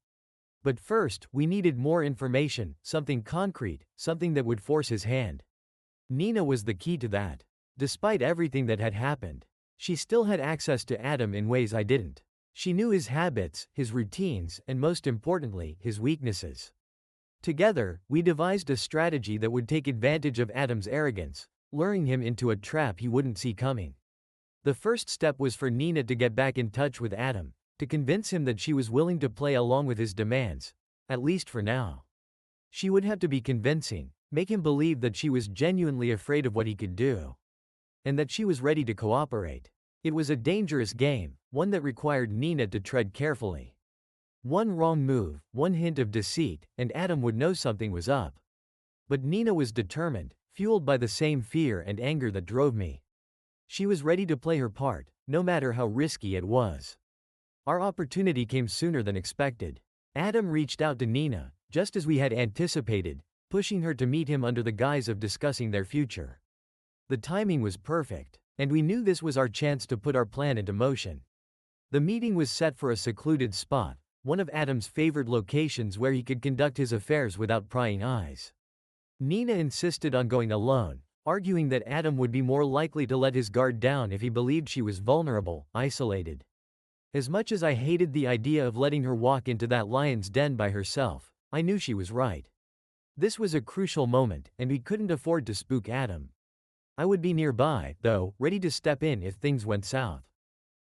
But first, we needed more information, something concrete, something that would force his hand. Nina was the key to that. Despite everything that had happened, she still had access to Adam in ways I didn't. She knew his habits, his routines, and most importantly, his weaknesses. Together, we devised a strategy that would take advantage of Adam's arrogance, luring him into a trap he wouldn't see coming. The first step was for Nina to get back in touch with Adam, to convince him that she was willing to play along with his demands, at least for now. She would have to be convincing, make him believe that she was genuinely afraid of what he could do, and that she was ready to cooperate. It was a dangerous game, one that required Nina to tread carefully. One wrong move, one hint of deceit, and Adam would know something was up. But Nina was determined, fueled by the same fear and anger that drove me. She was ready to play her part, no matter how risky it was. Our opportunity came sooner than expected. Adam reached out to Nina, just as we had anticipated, pushing her to meet him under the guise of discussing their future. The timing was perfect, and we knew this was our chance to put our plan into motion. The meeting was set for a secluded spot, one of Adam's favored locations where he could conduct his affairs without prying eyes. Nina insisted on going alone, arguing that Adam would be more likely to let his guard down if he believed she was vulnerable, isolated. As much as I hated the idea of letting her walk into that lion's den by herself, I knew she was right. This was a crucial moment, and we couldn't afford to spook Adam. I would be nearby, though, ready to step in if things went south.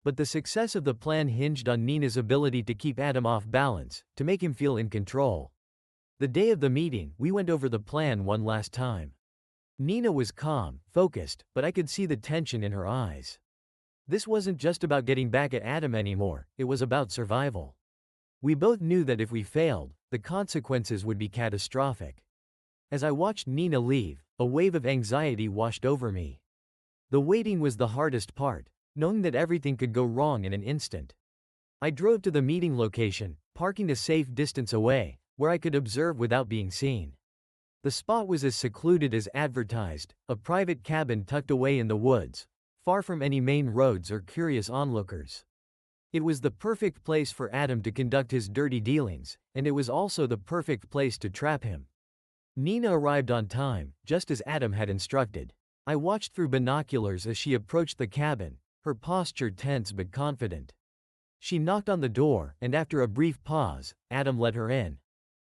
But the success of the plan hinged on Nina's ability to keep Adam off balance, to make him feel in control. The day of the meeting, we went over the plan one last time. Nina was calm, focused, but I could see the tension in her eyes. This wasn't just about getting back at Adam anymore, it was about survival. We both knew that if we failed, the consequences would be catastrophic. As I watched Nina leave, a wave of anxiety washed over me. The waiting was the hardest part, knowing that everything could go wrong in an instant. I drove to the meeting location, parking a safe distance away, where I could observe without being seen. The spot was as secluded as advertised, a private cabin tucked away in the woods, far from any main roads or curious onlookers. It was the perfect place for Adam to conduct his dirty dealings, and it was also the perfect place to trap him. Nina arrived on time, just as Adam had instructed. I watched through binoculars as she approached the cabin, her posture tense but confident. She knocked on the door, and after a brief pause, Adam let her in.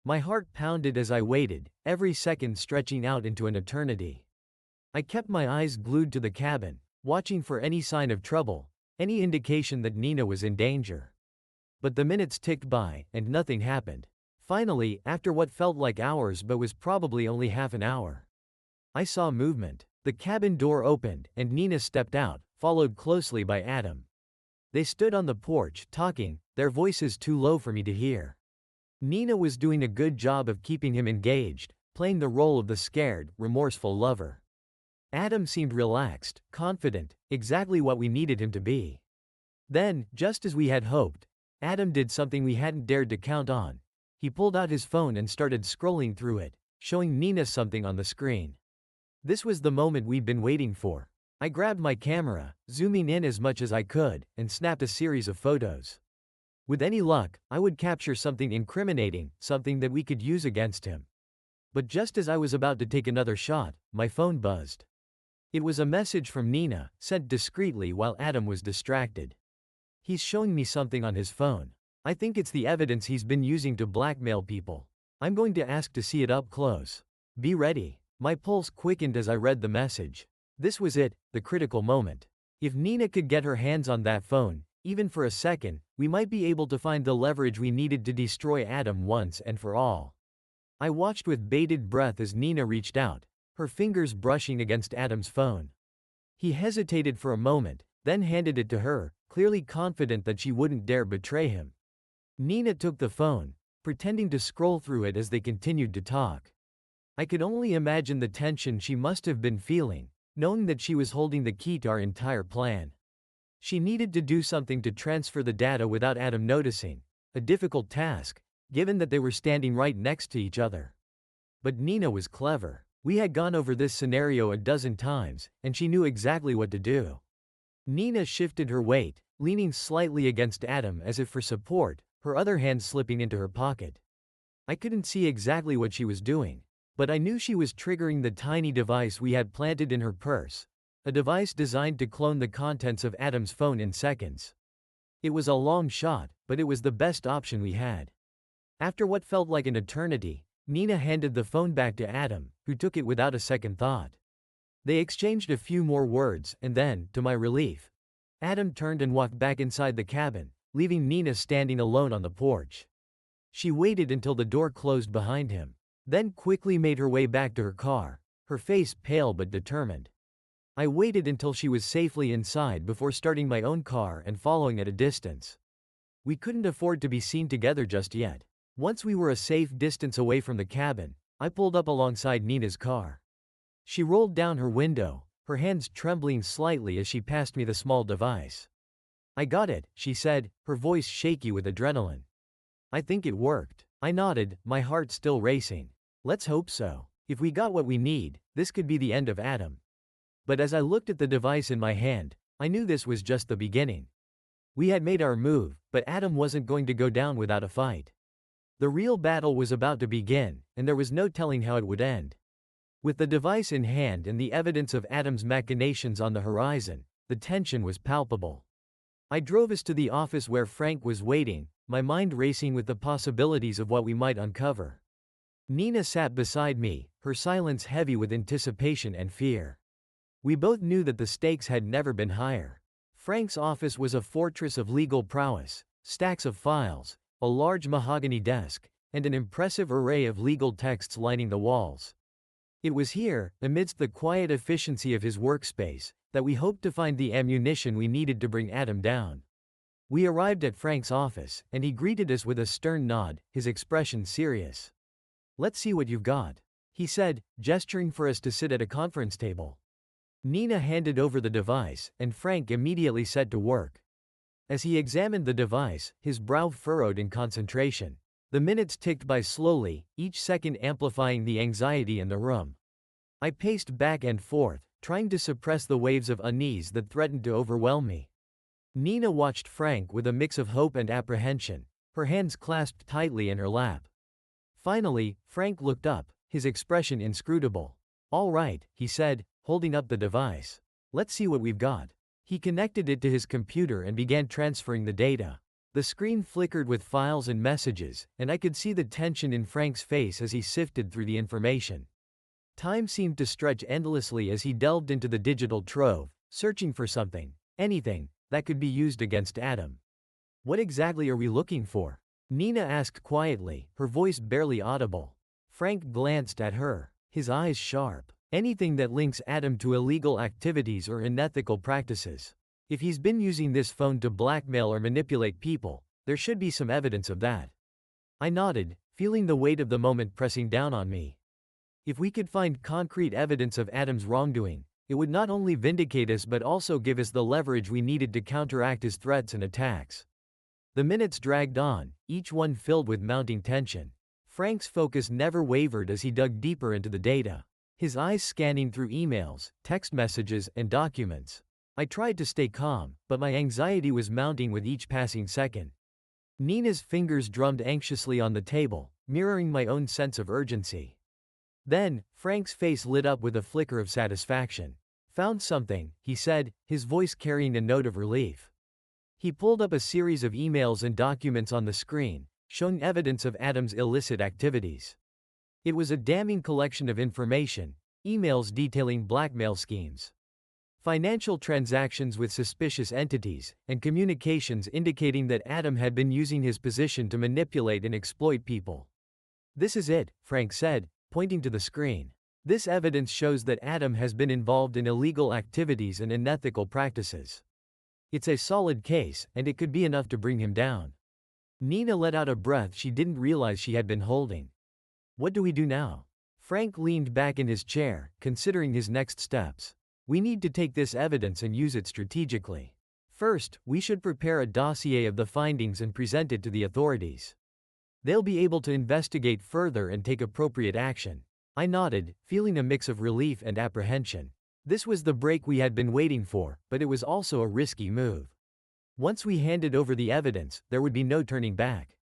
My heart pounded as I waited, every second stretching out into an eternity. I kept my eyes glued to the cabin, watching for any sign of trouble, any indication that Nina was in danger. But the minutes ticked by, and nothing happened. Finally, after what felt like hours but was probably only half an hour, I saw movement. The cabin door opened, and Nina stepped out, followed closely by Adam. They stood on the porch, talking, their voices too low for me to hear. Nina was doing a good job of keeping him engaged, playing the role of the scared, remorseful lover. Adam seemed relaxed, confident, exactly what we needed him to be. Then, just as we had hoped, Adam did something we hadn't dared to count on. He pulled out his phone and started scrolling through it, showing Nina something on the screen. This was the moment we'd been waiting for. I grabbed my camera, zooming in as much as I could, and snapped a series of photos. With any luck, I would capture something incriminating, something that we could use against him. But just as I was about to take another shot, my phone buzzed. It was a message from Nina, sent discreetly while Adam was distracted. He's showing me something on his phone. I think it's the evidence he's been using to blackmail people. I'm going to ask to see it up close. Be ready. My pulse quickened as I read the message. This was it, the critical moment. If Nina could get her hands on that phone, even for a second, we might be able to find the leverage we needed to destroy Adam once and for all. I watched with bated breath as Nina reached out, her fingers brushing against Adam's phone. He hesitated for a moment, then handed it to her, clearly confident that she wouldn't dare betray him. Nina took the phone, pretending to scroll through it as they continued to talk. I could only imagine the tension she must have been feeling, knowing that she was holding the key to our entire plan. She needed to do something to transfer the data without Adam noticing, a difficult task, given that they were standing right next to each other. But Nina was clever. We had gone over this scenario a dozen times, and she knew exactly what to do. Nina shifted her weight, leaning slightly against Adam as if for support, her other hand slipping into her pocket. I couldn't see exactly what she was doing, but I knew she was triggering the tiny device we had planted in her purse, a device designed to clone the contents of Adam's phone in seconds. It was a long shot, but it was the best option we had. After what felt like an eternity, Nina handed the phone back to Adam, who took it without a second thought. They exchanged a few more words, and then, to my relief, Adam turned and walked back inside the cabin, leaving Nina standing alone on the porch. She waited until the door closed behind him, then quickly made her way back to her car, her face pale but determined. I waited until she was safely inside before starting my own car and following at a distance. We couldn't afford to be seen together just yet. Once we were a safe distance away from the cabin, I pulled up alongside Nina's car. She rolled down her window, her hands trembling slightly as she passed me the small device. "I got it," she said, her voice shaky with adrenaline. "I think it worked." I nodded, my heart still racing. "Let's hope so. If we got what we need, this could be the end of Adam." But as I looked at the device in my hand, I knew this was just the beginning. We had made our move, but Adam wasn't going to go down without a fight. The real battle was about to begin, and there was no telling how it would end. With the device in hand and the evidence of Adam's machinations on the horizon, the tension was palpable. I drove us to the office where Frank was waiting, my mind racing with the possibilities of what we might uncover. Nina sat beside me, her silence heavy with anticipation and fear. We both knew that the stakes had never been higher. Frank's office was a fortress of legal prowess, stacks of files, a large mahogany desk, and an impressive array of legal texts lining the walls. It was here, amidst the quiet efficiency of his workspace, that we hoped to find the ammunition we needed to bring Adam down. We arrived at Frank's office, and he greeted us with a stern nod, his expression serious. "Let's see what you've got," he said, gesturing for us to sit at a conference table. Nina handed over the device, and Frank immediately set to work. As he examined the device, his brow furrowed in concentration. The minutes ticked by slowly, each second amplifying the anxiety in the room. I paced back and forth, trying to suppress the waves of unease that threatened to overwhelm me. Nina watched Frank with a mix of hope and apprehension, her hands clasped tightly in her lap. Finally, Frank looked up, his expression inscrutable. "All right," he said, holding up the device. "Let's see what we've got." He connected it to his computer and began transferring the data. The screen flickered with files and messages, and I could see the tension in Frank's face as he sifted through the information. Time seemed to stretch endlessly as he delved into the digital trove, searching for something, anything, that could be used against Adam. "What exactly are we looking for?" Nina asked quietly, her voice barely audible. Frank glanced at her, his eyes sharp. "Anything that links Adam to illegal activities or unethical practices. If he's been using this phone to blackmail or manipulate people, there should be some evidence of that." I nodded, feeling the weight of the moment pressing down on me. If we could find concrete evidence of Adam's wrongdoing, it would not only vindicate us but also give us the leverage we needed to counteract his threats and attacks. The minutes dragged on, each one filled with mounting tension. Frank's focus never wavered as he dug deeper into the data, his eyes scanning through emails, text messages, and documents. I tried to stay calm, but my anxiety was mounting with each passing second. Nina's fingers drummed anxiously on the table, mirroring my own sense of urgency. Then, Frank's face lit up with a flicker of satisfaction. "Found something," he said, his voice carrying a note of relief. He pulled up a series of emails and documents on the screen, showing evidence of Adam's illicit activities. It was a damning collection of information, emails detailing blackmail schemes, financial transactions with suspicious entities, and communications indicating that Adam had been using his position to manipulate and exploit people. "This is it," Frank said, pointing to the screen. "This evidence shows that Adam has been involved in illegal activities and unethical practices. It's a solid case, and it could be enough to bring him down." Nina let out a breath she didn't realize she had been holding. "What do we do now?" Frank leaned back in his chair, considering his next steps. "We need to take this evidence and use it strategically. First, we should prepare a dossier of the findings and present it to the authorities. They'll be able to investigate further and take appropriate action." I nodded, feeling a mix of relief and apprehension. This was the break we had been waiting for, but it was also a risky move. Once we handed over the evidence, there would be no turning back.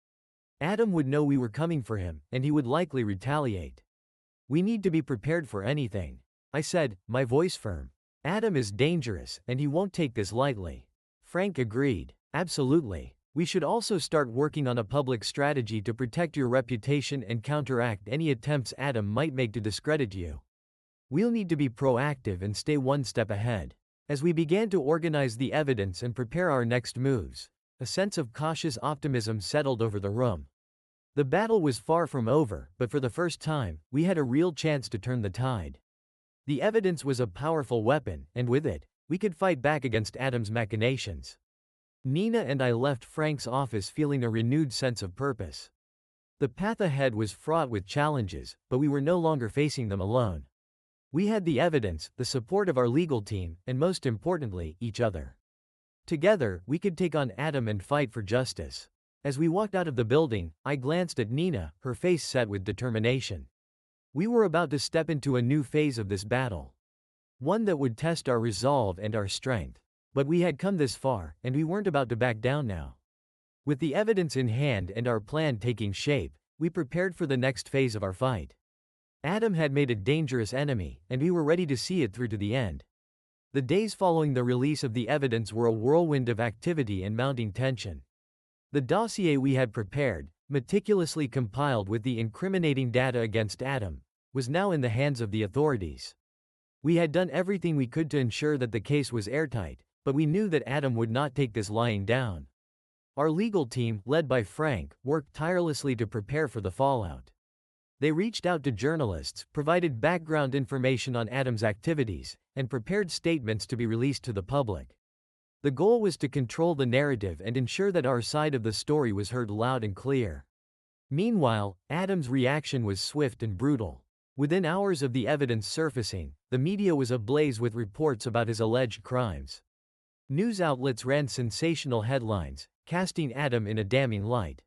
Adam would know we were coming for him, and he would likely retaliate. "We need to be prepared for anything," I said, my voice firm. "Adam is dangerous, and he won't take this lightly." Frank agreed. "Absolutely. We should also start working on a public strategy to protect your reputation and counteract any attempts Adam might make to discredit you. We'll need to be proactive and stay one step ahead." As we began to organize the evidence and prepare our next moves, a sense of cautious optimism settled over the room. The battle was far from over, but for the first time, we had a real chance to turn the tide. The evidence was a powerful weapon, and with it, we could fight back against Adam's machinations. Nina and I left Frank's office feeling a renewed sense of purpose. The path ahead was fraught with challenges, but we were no longer facing them alone. We had the evidence, the support of our legal team, and most importantly, each other. Together, we could take on Adam and fight for justice. As we walked out of the building, I glanced at Nina, her face set with determination. We were about to step into a new phase of this battle. One that would test our resolve and our strength. But we had come this far, and we weren't about to back down now. With the evidence in hand and our plan taking shape, we prepared for the next phase of our fight. Adam had made a dangerous enemy, and we were ready to see it through to the end. The days following the release of the evidence were a whirlwind of activity and mounting tension. The dossier we had prepared, meticulously compiled with the incriminating data against Adam, was now in the hands of the authorities. We had done everything we could to ensure that the case was airtight, but we knew that Adam would not take this lying down. Our legal team, led by Frank, worked tirelessly to prepare for the fallout. They reached out to journalists, provided background information on Adam's activities, and prepared statements to be released to the public. The goal was to control the narrative and ensure that our side of the story was heard loud and clear. Meanwhile, Adam's reaction was swift and brutal. Within hours of the evidence surfacing, the media was ablaze with reports about his alleged crimes. News outlets ran sensational headlines, casting Adam in a damning light.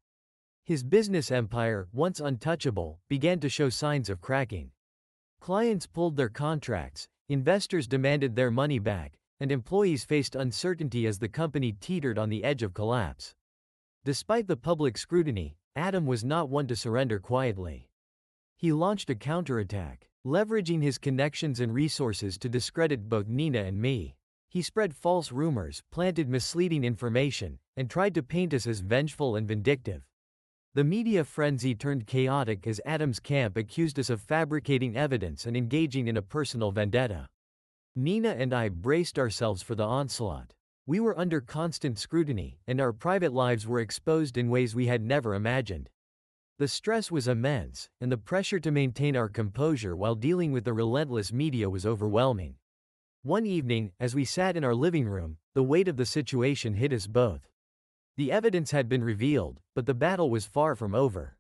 His business empire, once untouchable, began to show signs of cracking. Clients pulled their contracts, investors demanded their money back, and employees faced uncertainty as the company teetered on the edge of collapse. Despite the public scrutiny, Adam was not one to surrender quietly. He launched a counterattack, leveraging his connections and resources to discredit both Nina and me. He spread false rumors, planted misleading information, and tried to paint us as vengeful and vindictive. The media frenzy turned chaotic as Adam's camp accused us of fabricating evidence and engaging in a personal vendetta. Nina and I braced ourselves for the onslaught. We were under constant scrutiny, and our private lives were exposed in ways we had never imagined. The stress was immense, and the pressure to maintain our composure while dealing with the relentless media was overwhelming. One evening, as we sat in our living room, the weight of the situation hit us both. The evidence had been revealed, but the battle was far from over.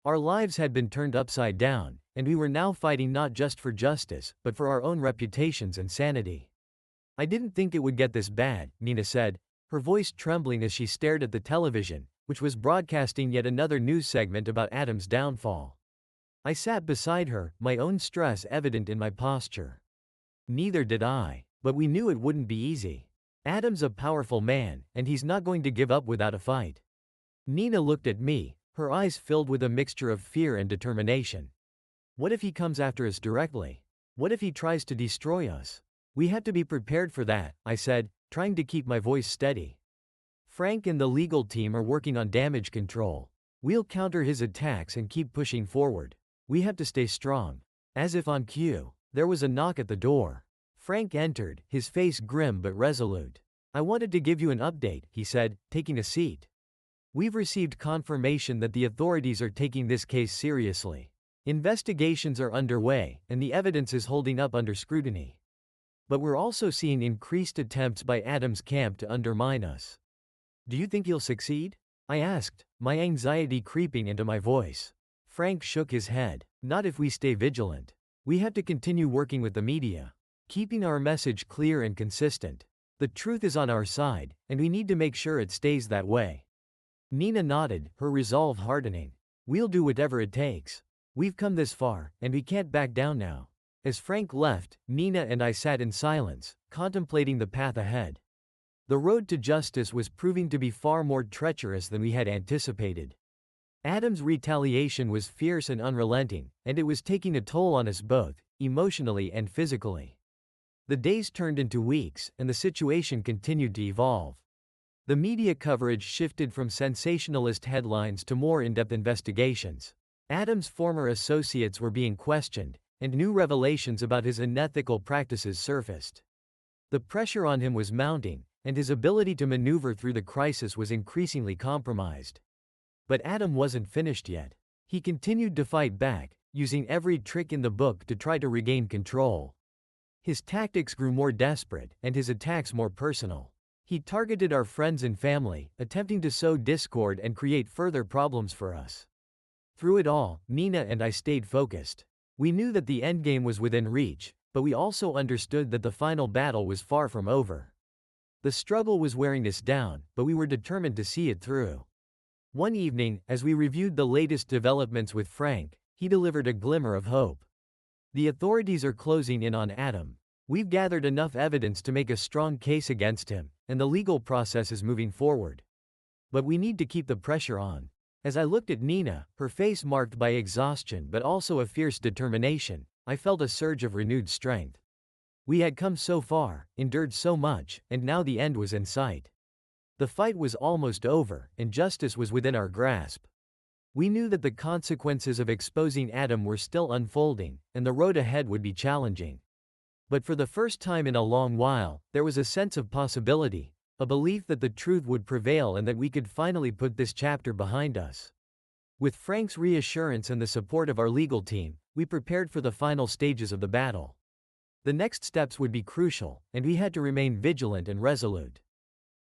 Our lives had been turned upside down, and we were now fighting not just for justice, but for our own reputations and sanity. I didn't think it would get this bad, Nina said, her voice trembling as she stared at the television, which was broadcasting yet another news segment about Adam's downfall. I sat beside her, my own stress evident in my posture. Neither did I, but we knew it wouldn't be easy. Adam's a powerful man, and he's not going to give up without a fight. Nina looked at me, her eyes filled with a mixture of fear and determination. What if he comes after us directly? What if he tries to destroy us? We have to be prepared for that, I said, trying to keep my voice steady. Frank and the legal team are working on damage control. We'll counter his attacks and keep pushing forward. We have to stay strong. As if on cue, there was a knock at the door. Frank entered, his face grim but resolute. I wanted to give you an update, he said, taking a seat. We've received confirmation that the authorities are taking this case seriously. Investigations are underway, and the evidence is holding up under scrutiny. But we're also seeing increased attempts by Adam's camp to undermine us. Do you think he'll succeed? I asked, my anxiety creeping into my voice. Frank shook his head. Not if we stay vigilant. We have to continue working with the media, keeping our message clear and consistent. The truth is on our side, and we need to make sure it stays that way. Nina nodded, her resolve hardening. We'll do whatever it takes. We've come this far, and we can't back down now. As Frank left, Nina and I sat in silence, contemplating the path ahead. The road to justice was proving to be far more treacherous than we had anticipated. Adam's retaliation was fierce and unrelenting, and it was taking a toll on us both, emotionally and physically. The days turned into weeks, and the situation continued to evolve. The media coverage shifted from sensationalist headlines to more in-depth investigations. Adam's former associates were being questioned, and new revelations about his unethical practices surfaced. The pressure on him was mounting, and his ability to maneuver through the crisis was increasingly compromised. But Adam wasn't finished yet. He continued to fight back, using every trick in the book to try to regain control. His tactics grew more desperate, and his attacks more personal. He targeted our friends and family, attempting to sow discord and create further problems for us. Through it all, Nina and I stayed focused. We knew that the endgame was within reach, but we also understood that the final battle was far from over. The struggle was wearing us down, but we were determined to see it through. One evening, as we reviewed the latest developments with Frank, he delivered a glimmer of hope. The authorities are closing in on Adam. We've gathered enough evidence to make a strong case against him, and the legal process is moving forward. But we need to keep the pressure on. As I looked at Nina, her face marked by exhaustion but also a fierce determination, I felt a surge of renewed strength. We had come so far, endured so much, and now the end was in sight. The fight was almost over, and justice was within our grasp. We knew that the consequences of exposing Adam were still unfolding, and the road ahead would be challenging. But for the first time in a long while, there was a sense of possibility, a belief that the truth would prevail and that we could finally put this chapter behind us. With Frank's reassurance and the support of our legal team, we prepared for the final stages of the battle. The next steps would be crucial, and we had to remain vigilant and resolute.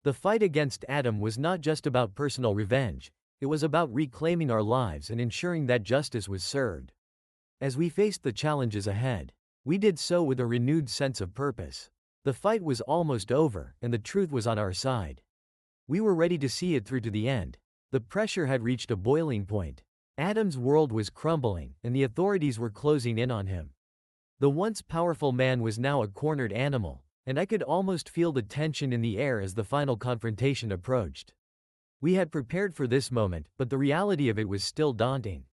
The fight against Adam was not just about personal revenge, it was about reclaiming our lives and ensuring that justice was served. As we faced the challenges ahead, we did so with a renewed sense of purpose. The fight was almost over, and the truth was on our side. We were ready to see it through to the end. The pressure had reached a boiling point. Adam's world was crumbling, and the authorities were closing in on him. The once powerful man was now a cornered animal, and I could almost feel the tension in the air as the final confrontation approached. We had prepared for this moment, but the reality of it was still daunting.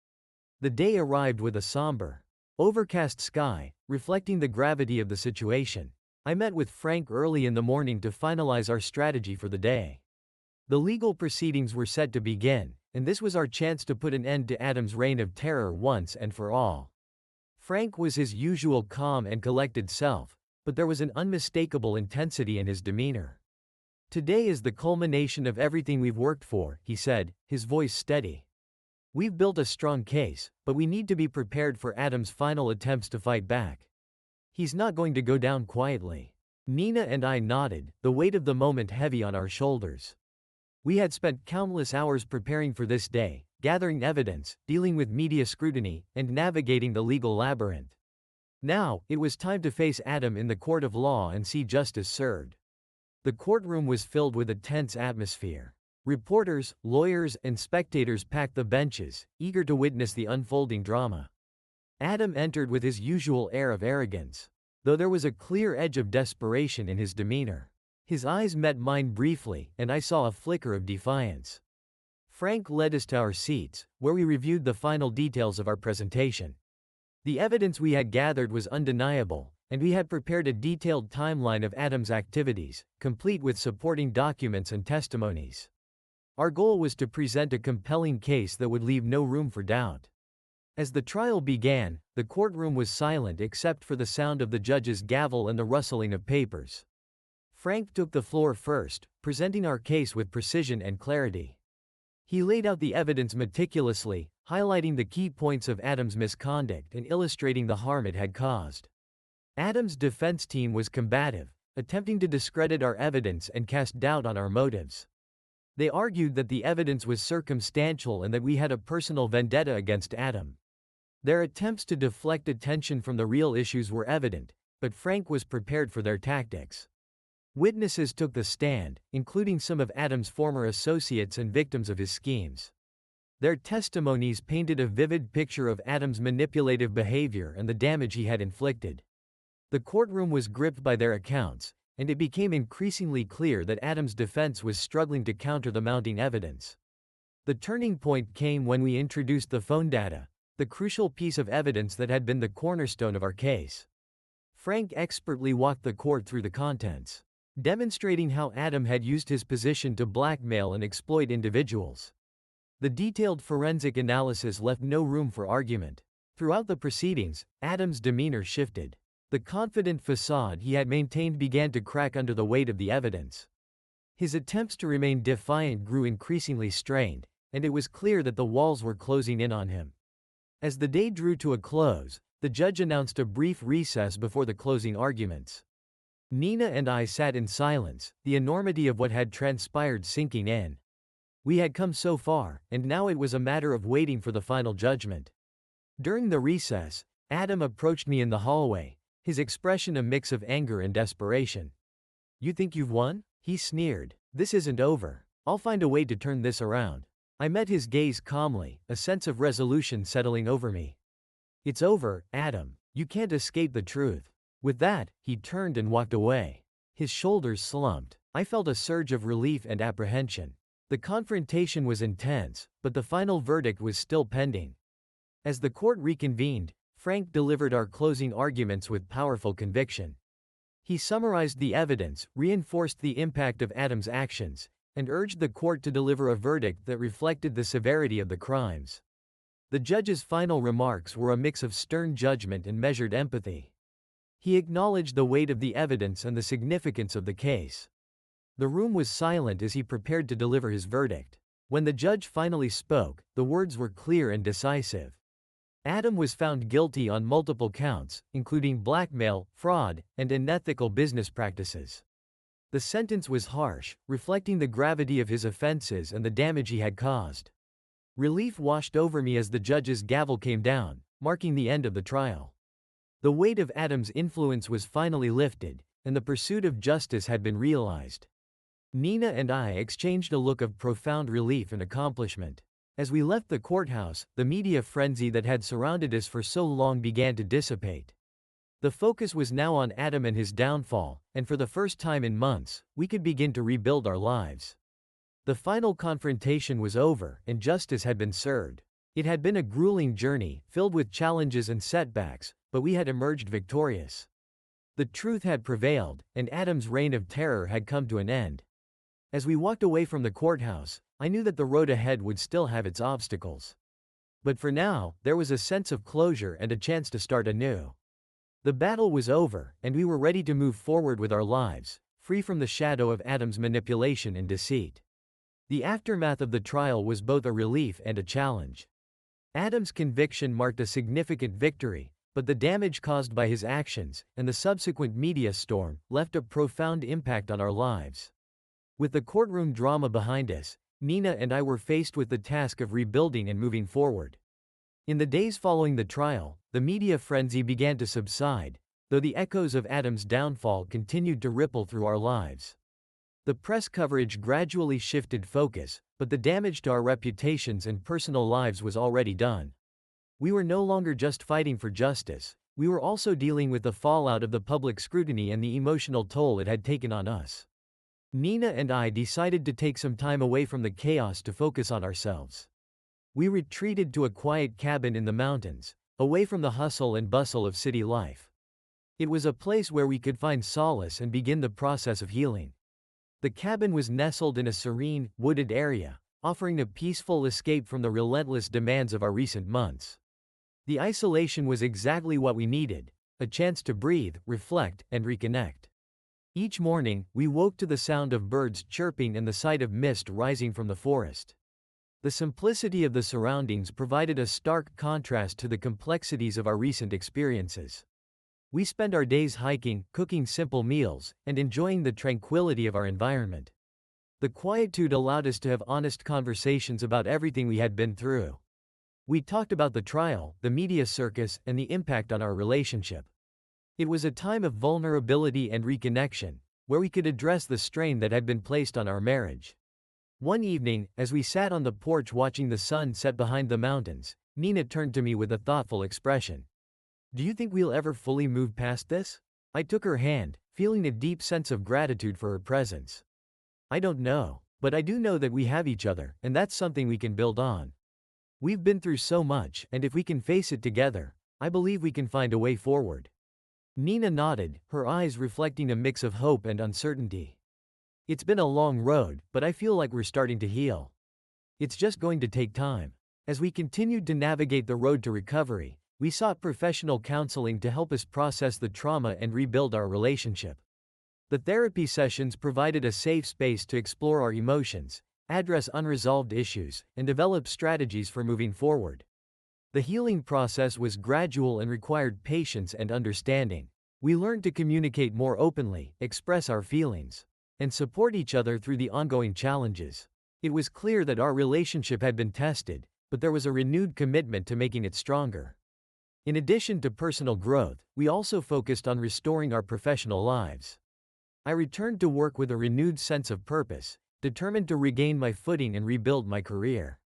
The day arrived with a somber, overcast sky, reflecting the gravity of the situation. I met with Frank early in the morning to finalize our strategy for the day. The legal proceedings were set to begin, and this was our chance to put an end to Adam's reign of terror once and for all. Frank was his usual calm and collected self, but there was an unmistakable intensity in his demeanor. Today is the culmination of everything we've worked for, he said, his voice steady. We've built a strong case, but we need to be prepared for Adam's final attempts to fight back. He's not going to go down quietly. Nina and I nodded, the weight of the moment heavy on our shoulders. We had spent countless hours preparing for this day, gathering evidence, dealing with media scrutiny, and navigating the legal labyrinth. Now, it was time to face Adam in the court of law and see justice served. The courtroom was filled with a tense atmosphere. Reporters, lawyers, and spectators packed the benches, eager to witness the unfolding drama. Adam entered with his usual air of arrogance, though there was a clear edge of desperation in his demeanor. His eyes met mine briefly, and I saw a flicker of defiance. Frank led us to our seats, where we reviewed the final details of our presentation. The evidence we had gathered was undeniable, and we had prepared a detailed timeline of Adam's activities, complete with supporting documents and testimonies. Our goal was to present a compelling case that would leave no room for doubt. As the trial began, the courtroom was silent except for the sound of the judge's gavel and the rustling of papers. Frank took the floor first, presenting our case with precision and clarity. He laid out the evidence meticulously, highlighting the key points of Adam's misconduct and illustrating the harm it had caused. Adam's defense team was combative, attempting to discredit our evidence and cast doubt on our motives. They argued that the evidence was circumstantial and that we had a personal vendetta against Adam. Their attempts to deflect attention from the real issues were evident, but Frank was prepared for their tactics. Witnesses took the stand, including some of Adam's former associates and victims of his schemes. Their testimonies painted a vivid picture of Adam's manipulative behavior and the damage he had inflicted. The courtroom was gripped by their accounts, and it became increasingly clear that Adam's defense was struggling to counter the mounting evidence. The turning point came when we introduced the phone data, the crucial piece of evidence that had been the cornerstone of our case. Frank expertly walked the court through the contents, demonstrating how Adam had used his position to blackmail and exploit individuals. The detailed forensic analysis left no room for argument. Throughout the proceedings, Adam's demeanor shifted. The confident facade he had maintained began to crack under the weight of the evidence. His attempts to remain defiant grew increasingly strained, and it was clear that the walls were closing in on him. As the day drew to a close, the judge announced a brief recess before the closing arguments. Nina and I sat in silence, the enormity of what had transpired sinking in. We had come so far, and now it was a matter of waiting for the final judgment. During the recess, Adam approached me in the hallway, his expression a mix of anger and desperation. "You think you've won?" he sneered. "This isn't over. I'll find a way to turn this around." I met his gaze calmly, a sense of resolution settling over me. "It's over, Adam. You can't escape the truth." With that, he turned and walked away. His shoulders slumped. I felt a surge of relief and apprehension. The confrontation was intense, but the final verdict was still pending. As the court reconvened, Frank delivered our closing arguments with powerful conviction. He summarized the evidence, reinforced the impact of Adam's actions, and urged the court to deliver a verdict that reflected the severity of the crimes. The judge's final remarks were a mix of stern judgment and measured empathy. He acknowledged the weight of the evidence and the significance of the case. The room was silent as he prepared to deliver his verdict. When the judge finally spoke, the words were clear and decisive. Adam was found guilty on multiple counts, including blackmail, fraud, and unethical business practices. The sentence was harsh, reflecting the gravity of his offenses and the damage he had caused. Relief washed over me as the judge's gavel came down, marking the end of the trial. The weight of Adam's influence was finally lifted, and the pursuit of justice had been realized. Nina and I exchanged a look of profound relief and accomplishment. As we left the courthouse, the media frenzy that had surrounded us for so long began to dissipate. The focus was now on Adam and his downfall, and for the first time in months, we could begin to rebuild our lives. The final confrontation was over, and justice had been served. It had been a grueling journey, filled with challenges and setbacks, but we had emerged victorious. The truth had prevailed, and Adam's reign of terror had come to an end. As we walked away from the courthouse, I knew that the road ahead would still have its obstacles. But for now, there was a sense of closure and a chance to start anew. The battle was over, and we were ready to move forward with our lives, free from the shadow of Adam's manipulation and deceit. The aftermath of the trial was both a relief and a challenge. Adam's conviction marked a significant victory, but the damage caused by his actions, and the subsequent media storm, left a profound impact on our lives. With the courtroom drama behind us, Nina and I were faced with the task of rebuilding and moving forward. In the days following the trial, the media frenzy began to subside, though the echoes of Adam's downfall continued to ripple through our lives. The press coverage gradually shifted focus, but the damage to our reputations and personal lives was already done. We were no longer just fighting for justice, we were also dealing with the fallout of the public scrutiny and the emotional toll it had taken on us. Nina and I decided to take some time away from the chaos to focus on ourselves. We retreated to a quiet cabin in the mountains, away from the hustle and bustle of city life. It was a place where we could find solace and begin the process of healing. The cabin was nestled in a serene, wooded area, offering a peaceful escape from the relentless demands of our recent months. The isolation was exactly what we needed, a chance to breathe, reflect, and reconnect. Each morning, we woke to the sound of birds chirping and the sight of mist rising from the forest. The simplicity of the surroundings provided a stark contrast to the complexities of our recent experiences. We spent our days hiking, cooking simple meals, and enjoying the tranquility of our environment. The quietude allowed us to have honest conversations about everything we had been through. We talked about the trial, the media circus, and the impact on our relationship. It was a time of vulnerability and reconnection, where we could address the strain that had been placed on our marriage. One evening, as we sat on the porch watching the sun set behind the mountains, Nina turned to me with a thoughtful expression. "Do you think we'll ever fully move past this?" I took her hand, feeling a deep sense of gratitude for her presence. "I don't know, but I do know that we have each other, and that's something we can build on. We've been through so much, and if we can face it together, I believe we can find a way forward." Nina nodded, her eyes reflecting a mix of hope and uncertainty. "It's been a long road, but I feel like we're starting to heal. It's just going to take time." As we continued to navigate the road to recovery, we sought professional counseling to help us process the trauma and rebuild our relationship. The therapy sessions provided a safe space to explore our emotions, address unresolved issues, and develop strategies for moving forward. The healing process was gradual and required patience and understanding. We learned to communicate more openly, express our feelings, and support each other through the ongoing challenges. It was clear that our relationship had been tested, but there was a renewed commitment to making it stronger. In addition to personal growth, we also focused on restoring our professional lives. I returned to work with a renewed sense of purpose, determined to regain my footing and rebuild my career.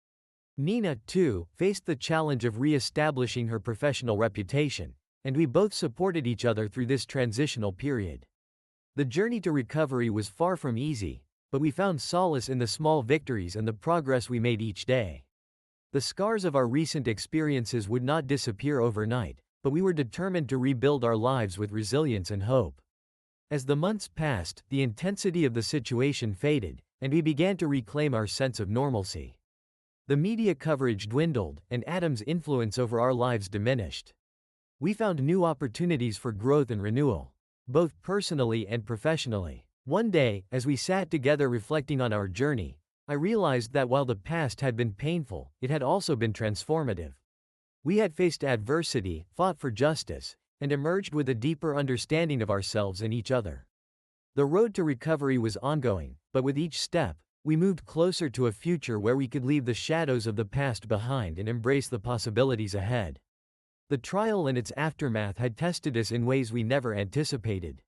Nina, too, faced the challenge of re-establishing her professional reputation, and we both supported each other through this transitional period. The journey to recovery was far from easy, but we found solace in the small victories and the progress we made each day. The scars of our recent experiences would not disappear overnight, but we were determined to rebuild our lives with resilience and hope. As the months passed, the intensity of the situation faded, and we began to reclaim our sense of normalcy. The media coverage dwindled, and Adam's influence over our lives diminished. We found new opportunities for growth and renewal, both personally and professionally. One day, as we sat together reflecting on our journey, I realized that while the past had been painful, it had also been transformative. We had faced adversity, fought for justice, and emerged with a deeper understanding of ourselves and each other. The road to recovery was ongoing, but with each step, we moved closer to a future where we could leave the shadows of the past behind and embrace the possibilities ahead. The trial and its aftermath had tested us in ways we never anticipated.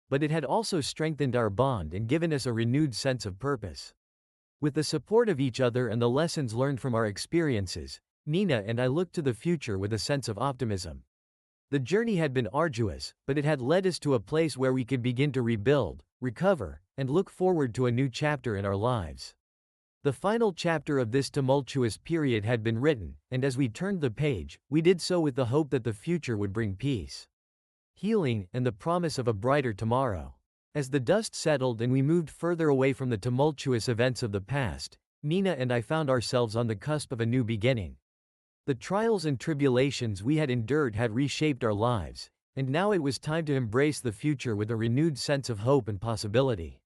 But it had also strengthened our bond and given us a renewed sense of purpose. With the support of each other and the lessons learned from our experiences, Nina and I looked to the future with a sense of optimism. The journey had been arduous, but it had led us to a place where we could begin to rebuild, recover, and look forward to a new chapter in our lives. The final chapter of this tumultuous period had been written, and as we turned the page, we did so with the hope that the future would bring peace, healing, and the promise of a brighter tomorrow. As the dust settled and we moved further away from the tumultuous events of the past, Nina and I found ourselves on the cusp of a new beginning. The trials and tribulations we had endured had reshaped our lives, and now it was time to embrace the future with a renewed sense of hope and possibility.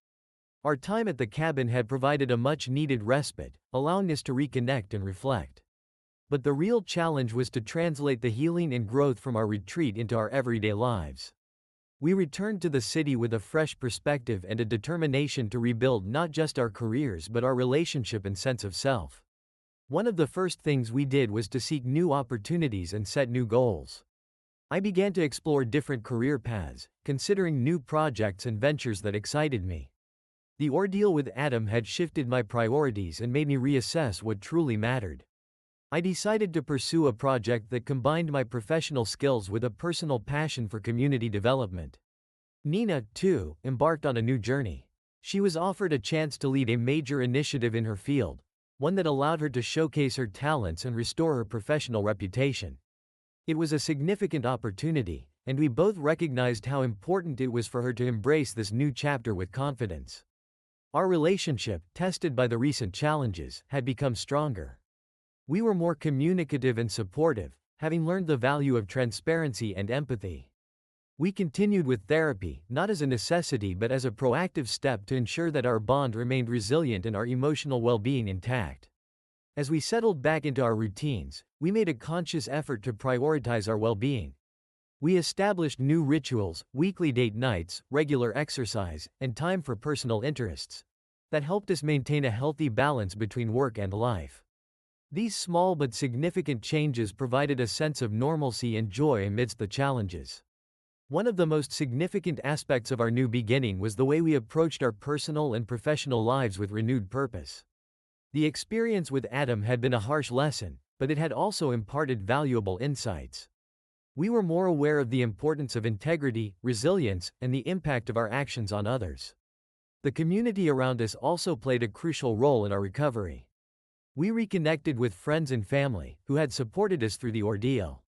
Our time at the cabin had provided a much-needed respite, allowing us to reconnect and reflect. But the real challenge was to translate the healing and growth from our retreat into our everyday lives. We returned to the city with a fresh perspective and a determination to rebuild not just our careers but our relationship and sense of self. One of the first things we did was to seek new opportunities and set new goals. I began to explore different career paths, considering new projects and ventures that excited me. The ordeal with Adam had shifted my priorities and made me reassess what truly mattered. I decided to pursue a project that combined my professional skills with a personal passion for community development. Nina, too, embarked on a new journey. She was offered a chance to lead a major initiative in her field, one that allowed her to showcase her talents and restore her professional reputation. It was a significant opportunity, and we both recognized how important it was for her to embrace this new chapter with confidence. Our relationship, tested by the recent challenges, had become stronger. We were more communicative and supportive, having learned the value of transparency and empathy. We continued with therapy, not as a necessity but as a proactive step to ensure that our bond remained resilient and our emotional well-being intact. As we settled back into our routines, we made a conscious effort to prioritize our well-being. We established new rituals, weekly date nights, regular exercise, and time for personal interests that helped us maintain a healthy balance between work and life. These small but significant changes provided a sense of normalcy and joy amidst the challenges. One of the most significant aspects of our new beginning was the way we approached our personal and professional lives with renewed purpose. The experience with Adam had been a harsh lesson, but it had also imparted valuable insights. We were more aware of the importance of integrity, resilience, and the impact of our actions on others. The community around us also played a crucial role in our recovery. We reconnected with friends and family, who had supported us through the ordeal.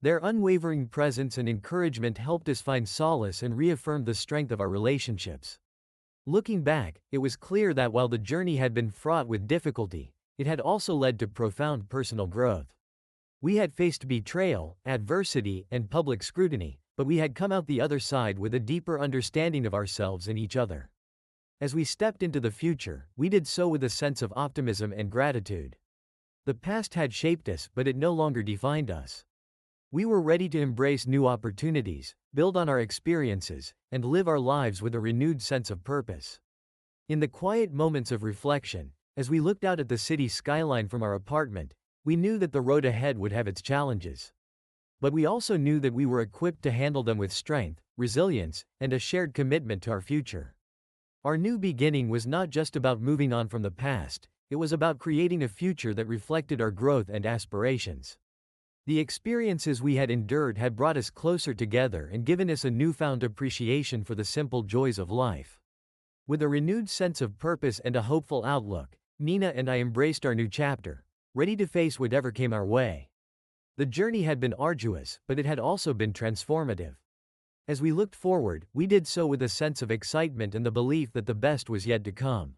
Their unwavering presence and encouragement helped us find solace and reaffirmed the strength of our relationships. Looking back, it was clear that while the journey had been fraught with difficulty, it had also led to profound personal growth. We had faced betrayal, adversity, and public scrutiny, but we had come out the other side with a deeper understanding of ourselves and each other. As we stepped into the future, we did so with a sense of optimism and gratitude. The past had shaped us, but it no longer defined us. We were ready to embrace new opportunities, build on our experiences, and live our lives with a renewed sense of purpose. In the quiet moments of reflection, as we looked out at the city skyline from our apartment, we knew that the road ahead would have its challenges. But we also knew that we were equipped to handle them with strength, resilience, and a shared commitment to our future. Our new beginning was not just about moving on from the past, it was about creating a future that reflected our growth and aspirations. The experiences we had endured had brought us closer together and given us a newfound appreciation for the simple joys of life. With a renewed sense of purpose and a hopeful outlook, Nina and I embraced our new chapter, ready to face whatever came our way. The journey had been arduous, but it had also been transformative. As we looked forward, we did so with a sense of excitement and the belief that the best was yet to come.